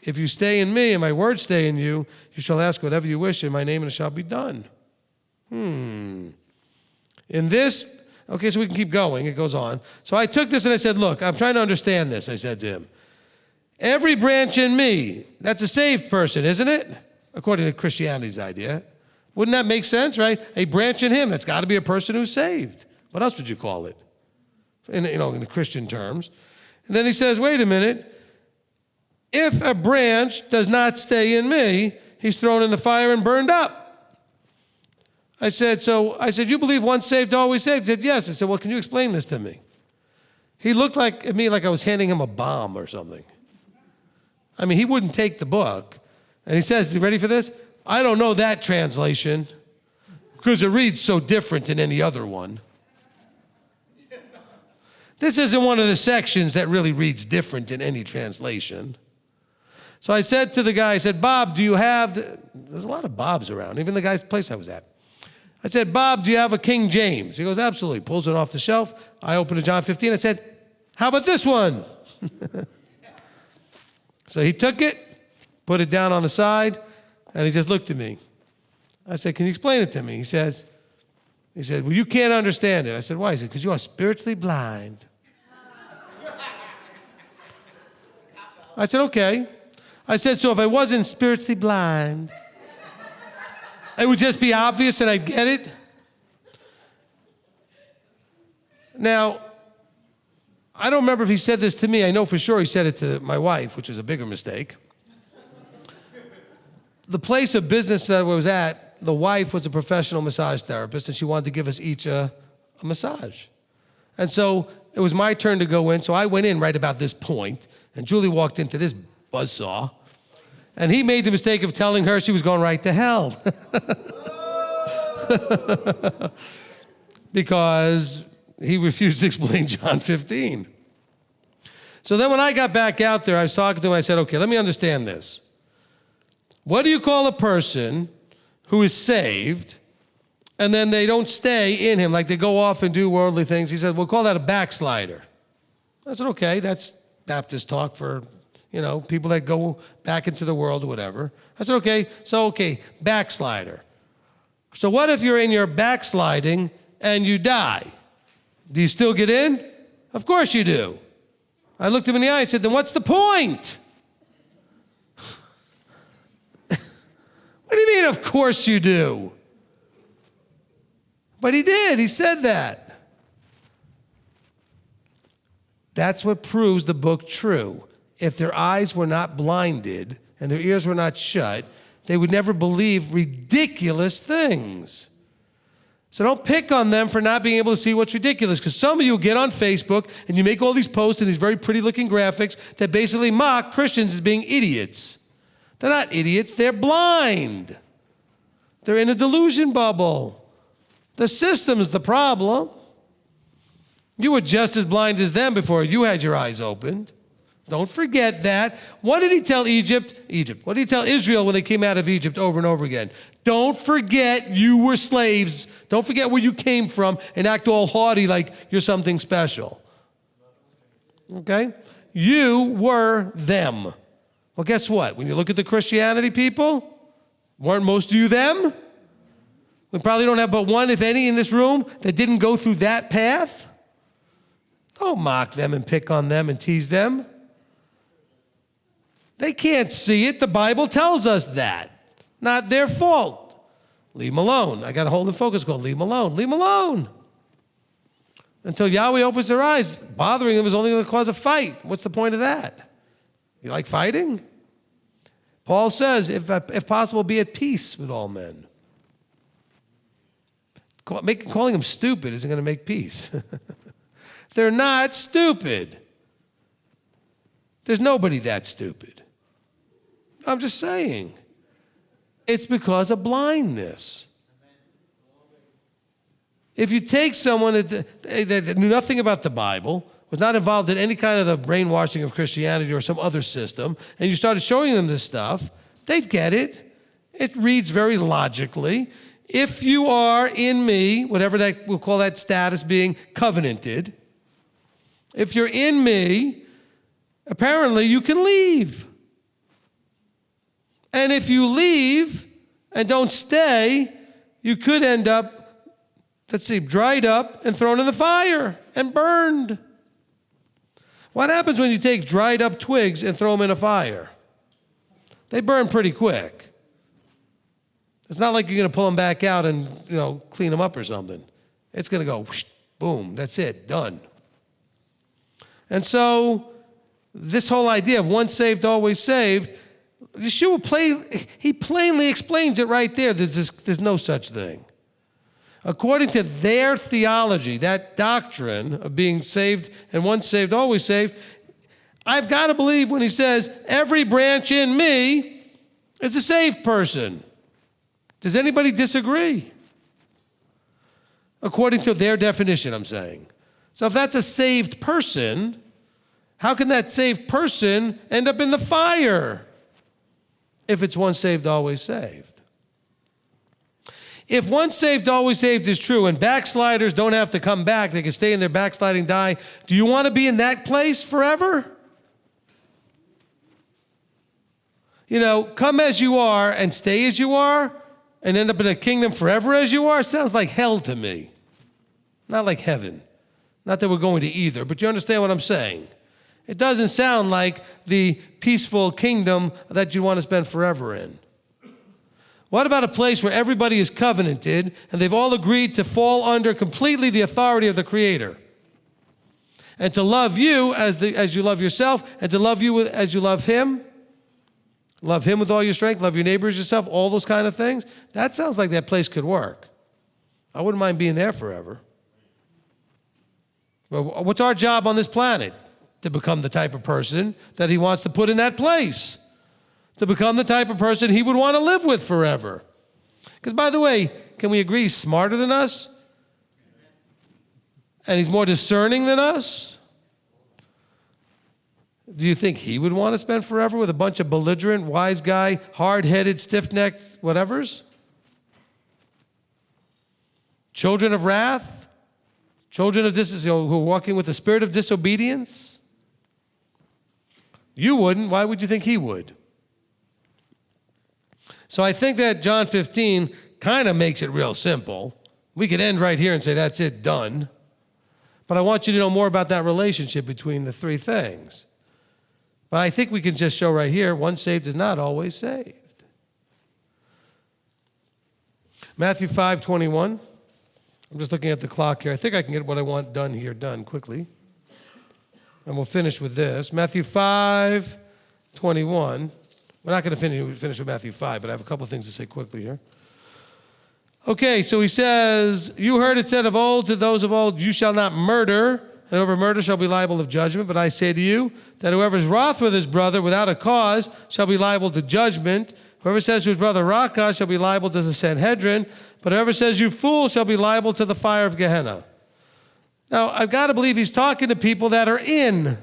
If you stay in me and my words stay in you, you shall ask whatever you wish in my name, and it shall be done. In this, okay, so we can keep going. It goes on. So I took this and I said, look, I'm trying to understand this, I said to him. Every branch in me, that's a saved person, isn't it? According to Christianity's idea. Wouldn't that make sense, right? A branch in him, that's got to be a person who's saved. What else would you call it? In the Christian terms. And then he says, wait a minute. If a branch does not stay in me, he's thrown in the fire and burned up. I said, you believe once saved, always saved? He said, yes. I said, well, can you explain this to me? He looked at me like I was handing him a bomb or something. I mean, he wouldn't take the book. And he says, you ready for this? I don't know that translation because it reads so different than any other one. This isn't one of the sections that really reads different in any translation. So I said to the guy, I said, Bob, do you have, there's a lot of Bobs around, even the guy's place I was at. I said, Bob, do you have a King James? He goes, absolutely. Pulls it off the shelf. I opened to John 15. I said, how about this one? So he took it, put it down on the side, and he just looked at me. I said, can you explain it to me? He said, well, you can't understand it. I said, why? He said, because you are spiritually blind. I said, okay. I said, so if I wasn't spiritually blind, it would just be obvious and I'd get it. Now, I don't remember if he said this to me. I know for sure he said it to my wife, which was a bigger mistake. The place of business that I was at, the wife was a professional massage therapist, and she wanted to give us each a massage. And so it was my turn to go in, so I went in right about this point, and Julie walked into this buzzsaw, and he made the mistake of telling her she was going right to hell. Because he refused to explain John 15. So then when I got back out there, I was talking to him, I said, okay, let me understand this. What do you call a person who is saved and then they don't stay in him, like they go off and do worldly things? He said, we'll call that a backslider. I said, okay, that's Baptist talk for, people that go back into the world or whatever. I said, okay, backslider. So what if you're in your backsliding and you die? Do you still get in? Of course you do. I looked him in the eye and said, then what's the point? What do you mean, of course you do? But he did. He said that. That's what proves the book true. If their eyes were not blinded and their ears were not shut, they would never believe ridiculous things. So don't pick on them for not being able to see what's ridiculous, because some of you get on Facebook and you make all these posts and these very pretty looking graphics that basically mock Christians as being idiots. They're not idiots, they're blind. They're in a delusion bubble. The system's the problem. You were just as blind as them before you had your eyes opened. Don't forget that. What did he tell Egypt? What did he tell Israel when they came out of Egypt over and over again? Don't forget you were slaves. Don't forget where you came from and act all haughty like you're something special. Okay? You were them. Well, guess what? When you look at the Christianity people, weren't most of you them? We probably don't have but one, if any, in this room that didn't go through that path. Don't mock them and pick on them and tease them. They can't see it. The Bible tells us that. Not their fault. Leave them alone. I got a whole new focus called leave them alone. Leave them alone. Until Yahweh opens their eyes, bothering them is only going to cause a fight. What's the point of that? You like fighting? Paul says, if possible, be at peace with all men. Calling them stupid isn't going to make peace. They're not stupid. There's nobody that stupid. I'm just saying. It's because of blindness. If you take someone that knew nothing about the Bible, was not involved in any kind of the brainwashing of Christianity or some other system, and you started showing them this stuff, they'd get it. It reads very logically. If you are in me, whatever that, we'll call that status being covenanted, if you're in me, apparently you can leave. And if you leave and don't stay, you could end up, dried up and thrown in the fire and burned. What happens when you take dried up twigs and throw them in a fire? They burn pretty quick. It's not like you're going to pull them back out and, clean them up or something. It's going to go, whoosh, boom, that's it, done. And so this whole idea of once saved, always saved, YESHUA he plainly explains it right there. There's no such thing. According to their theology, that doctrine of being saved and once saved, always saved, I've got to believe when he says, every branch in me is a saved person. Does anybody disagree? According to their definition, I'm saying. So if that's a saved person, how can that saved person end up in the fire if it's once saved, always saved? If once saved, always saved is true and backsliders don't have to come back, they can stay in their backsliding, die, do you want to be in that place forever? Come as you are and stay as you are and end up in a kingdom forever as you are sounds like hell to me. Not like heaven. Not that we're going to either, but you understand what I'm saying. It doesn't sound like the peaceful kingdom that you want to spend forever in. What about a place where everybody is covenanted and they've all agreed to fall under completely the authority of the Creator? And to love you as you love yourself, and to love you as you love Him? Love Him with all your strength, love your neighbor as yourself, all those kind of things? That sounds like that place could work. I wouldn't mind being there forever. But what's our job on this planet? To become the type of person that He wants to put in that place. To become the type of person He would want to live with forever. Because, by the way, can we agree He's smarter than us? And He's more discerning than us? Do you think He would want to spend forever with a bunch of belligerent, wise guy, hard-headed, stiff-necked whatevers? Children of wrath? Children of who are walking with the spirit of disobedience? You wouldn't. Why would you think He would? So I think that John 15 kind of makes it real simple. We could end right here and say, that's it, done. But I want you to know more about that relationship between the three things. But I think we can just show right here, once saved is not always saved. Matthew 5:21. I'm just looking at the clock here. I think I can get what I want done quickly. And we'll finish with this. Matthew 5:21. We're not going to finish with Matthew 5, but I have a couple of things to say quickly here. Okay, so he says, you heard it said of old to those of old, you shall not murder, and whoever murders shall be liable of judgment. But I say to you that whoever is wroth with his brother without a cause shall be liable to judgment. Whoever says to his brother, Raca, shall be liable to the Sanhedrin. But whoever says, you fool, shall be liable to the fire of Gehenna. Now, I've got to believe he's talking to people that are in.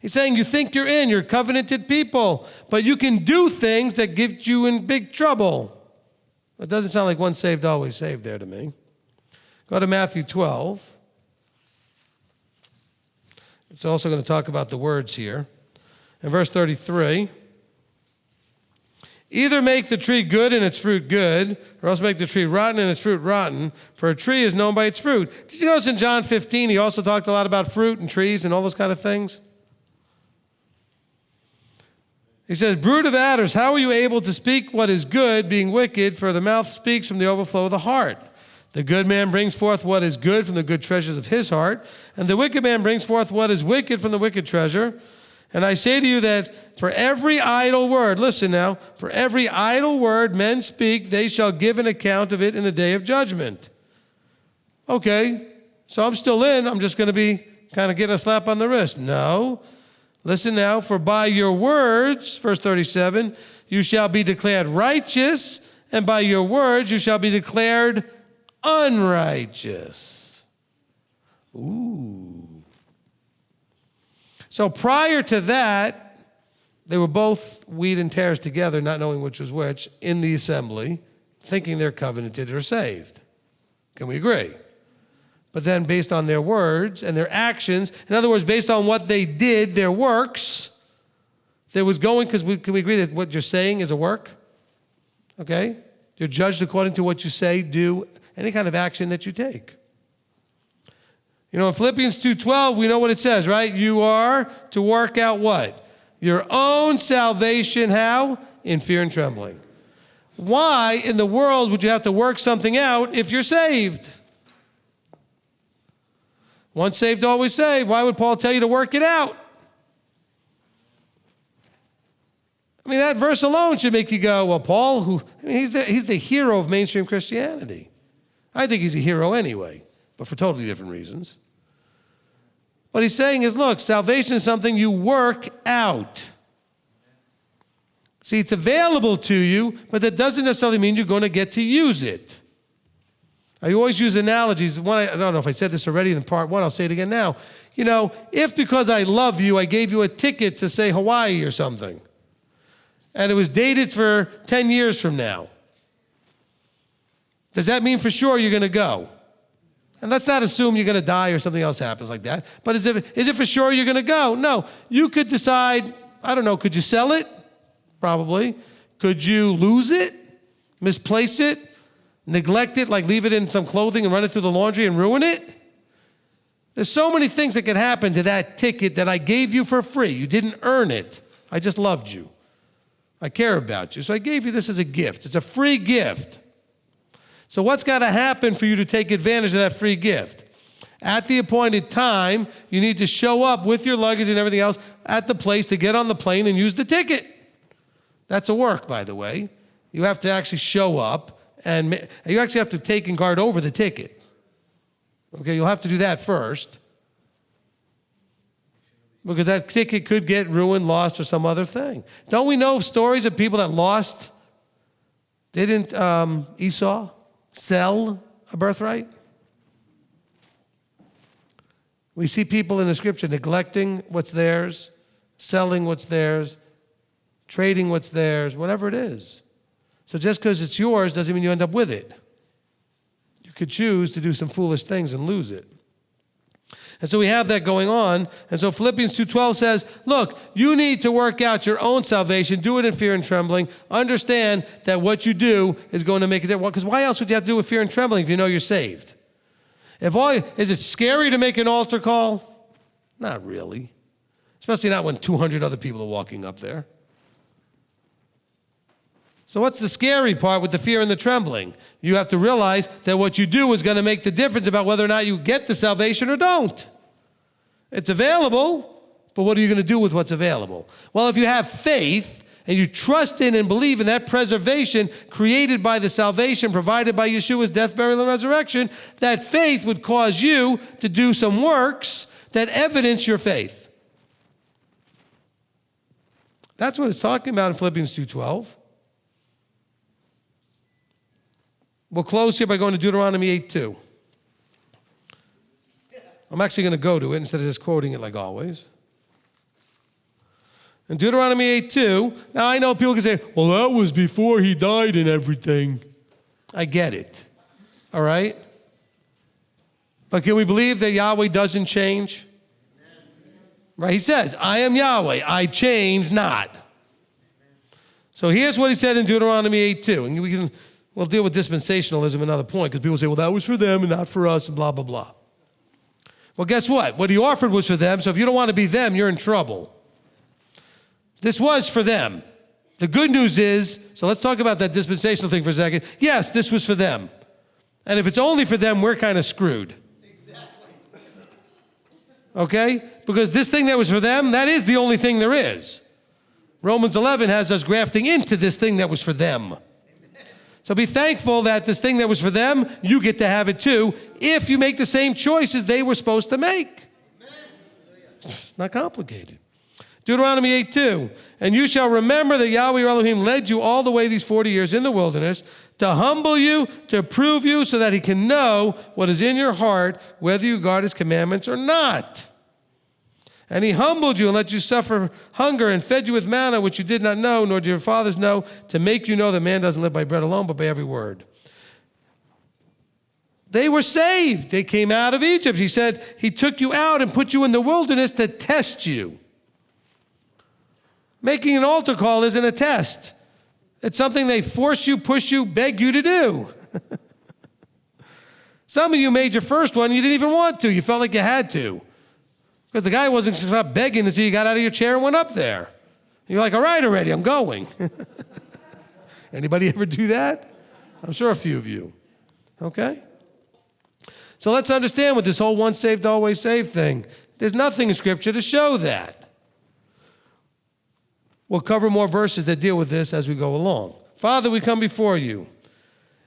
He's saying you think you're in, you're covenanted people, but you can do things that get you in big trouble. It doesn't sound like once saved, always saved there to me. Go to Matthew 12. It's also going to talk about the words here. In verse 33, either make the tree good and its fruit good, or else make the tree rotten and its fruit rotten, for a tree is known by its fruit. Did you notice in John 15, he also talked a lot about fruit and trees and all those kind of things? He says, brood of adders, how are you able to speak what is good, being wicked? For the mouth speaks from the overflow of the heart. The good man brings forth what is good from the good treasures of his heart, and the wicked man brings forth what is wicked from the wicked treasure. And I say to you that for every idle word, listen now, for every idle word men speak, they shall give an account of it in the day of judgment. Okay, so I'm still in. I'm just going to be kind of getting a slap on the wrist. No. Listen now, for by your words, verse 37, you shall be declared righteous, and by your words you shall be declared unrighteous. Ooh. So prior to that, they were both wheat and tares together, not knowing which was which, in the assembly, thinking they're covenanted or saved. Can we agree? But then based on their words and their actions, in other words, based on what they did, their works, there was going, because can we agree that what you're saying is a work? Okay? You're judged according to what you say, do, any kind of action that you take. You know, in Philippians 2:12, we know what it says, right? You are to work out what? Your own salvation, how? In fear and trembling. Why in the world would you have to work something out if you're saved? Once saved, always saved. Why would Paul tell you to work it out? I mean, that verse alone should make you go, well, Paul, he's the hero of mainstream Christianity. I think he's a hero anyway, but for totally different reasons. What he's saying is, look, salvation is something you work out. See, it's available to you, but that doesn't necessarily mean you're going to get to use it. I always use analogies. I don't know if I said this already in part one. I'll say it again now. You know, if because I love you, I gave you a ticket to, say, Hawaii or something, and it was dated for 10 years from now, does that mean for sure you're going to go? And let's not assume you're going to die or something else happens like that. But is it for sure you're going to go? No. You could decide, I don't know, could you sell it? Probably. Could you lose it? Misplace it? Neglect it, like leave it in some clothing and run it through the laundry and ruin it? There's so many things that could happen to that ticket that I gave you for free. You didn't earn it. I just loved you. I care about you. So I gave you this as a gift. It's a free gift. So what's got to happen for you to take advantage of that free gift? At the appointed time, you need to show up with your luggage and everything else at the place to get on the plane and use the ticket. That's a work, by the way. You have to actually show up, and you actually have to take and guard over the ticket. Okay, you'll have to do that first, because that ticket could get ruined, lost, or some other thing. Don't we know of stories of people that lost? Didn't Esau sell a birthright? We see people in the scripture neglecting what's theirs, selling what's theirs, trading what's theirs, whatever it is. So just because it's yours doesn't mean you end up with it. You could choose to do some foolish things and lose it. And so we have that going on. And so Philippians 2:12 says, look, you need to work out your own salvation. Do it in fear and trembling. Understand that what you do is going to make it there. Because why else would you have to do it with fear and trembling if you know you're saved? Is it scary to make an altar call? Not really. Especially not when 200 other people are walking up there. So what's the scary part with the fear and the trembling? You have to realize that what you do is going to make the difference about whether or not you get the salvation or don't. It's available, but what are you going to do with what's available? Well, if you have faith and you trust in and believe in that preservation created by the salvation provided by Yeshua's death, burial, and resurrection, that faith would cause you to do some works that evidence your faith. That's what it's talking about in Philippians 2:12. We'll close here by going to Deuteronomy 8:2. I'm actually going to go to it instead of just quoting it like always. In Deuteronomy 8:2, now I know people can say, well, that was before he died and everything. I get it. All right? But can we believe that Yahweh doesn't change? Right? He says, I am Yahweh. I change not. So here's what he said in Deuteronomy 8:2. And we'll deal with dispensationalism another point, because people say, well, that was for them and not for us, and blah, blah, blah. Well, guess what? What he offered was for them, so if you don't want to be them, you're in trouble. This was for them. The good news is, so let's talk about that dispensational thing for a second. Yes, this was for them. And if it's only for them, we're kind of screwed. Exactly. Okay? Because this thing that was for them, that is the only thing there is. Romans 11 has us grafting into this thing that was for them. So be thankful that this thing that was for them, you get to have it too, if you make the same choices they were supposed to make. It's not complicated. Deuteronomy 8:2, and you shall remember that Yahweh your Elohim led you all the way these 40 years in the wilderness to humble you, to prove you, so that he can know what is in your heart, whether you guard his commandments or not. And he humbled you and let you suffer hunger and fed you with manna, which you did not know, nor did your fathers know, to make you know that man doesn't live by bread alone, but by every word. They were saved. They came out of Egypt. He said he took you out and put you in the wilderness to test you. Making an altar call isn't a test. It's something they force you, push you, beg you to do. Some of you made your first one, you didn't even want to. You felt like you had to. Because the guy wasn't going to stop begging until you got out of your chair and went up there. You're like, all right already, I'm going. Anybody ever do that? I'm sure a few of you. Okay? So let's understand with this whole once saved, always saved thing. There's nothing in Scripture to show that. We'll cover more verses that deal with this as we go along. Father, we come before you,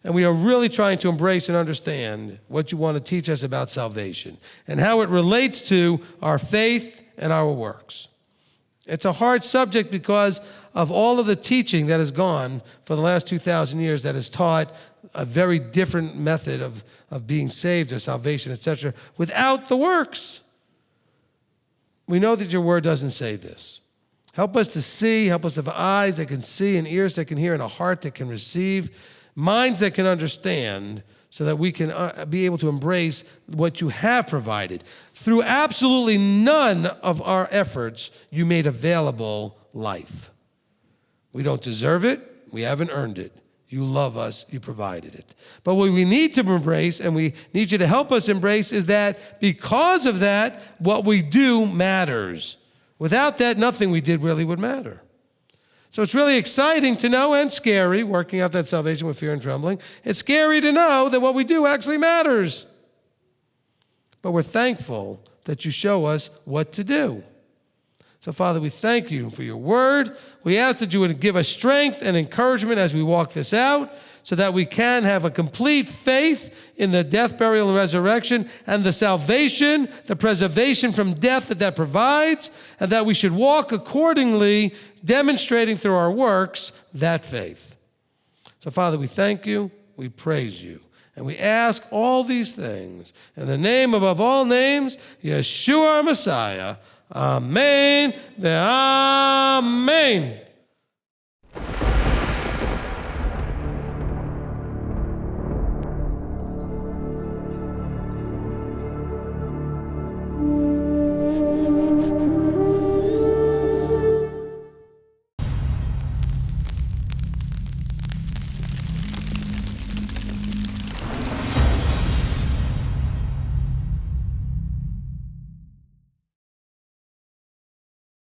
and we are really trying to embrace and understand what you want to teach us about salvation and how it relates to our faith and our works. It's a hard subject because of all of the teaching that has gone for the last 2,000 years that has taught a very different method of being saved or salvation, etc., without the works. We know that your word doesn't say this. Help us to see, help us to have eyes that can see and ears that can hear and a heart that can receive, minds that can understand so that we can be able to embrace what you have provided. Through absolutely none of our efforts, you made available life. We don't deserve it. We haven't earned it. You love us. You provided it. But what we need to embrace, and we need you to help us embrace, is that because of that, what we do matters. Without that, nothing we did really would matter. So it's really exciting to know and scary, working out that salvation with fear and trembling. It's scary to know that what we do actually matters. But we're thankful that you show us what to do. So, Father, we thank you for your word. We ask that you would give us strength and encouragement as we walk this out so that we can have a complete faith in the death, burial, and resurrection and the salvation, the preservation from death that provides, and that we should walk accordingly, demonstrating through our works that faith. So, Father, we thank you, we praise you, and we ask all these things in the name above all names, Yeshua our Messiah. Amen. Amen.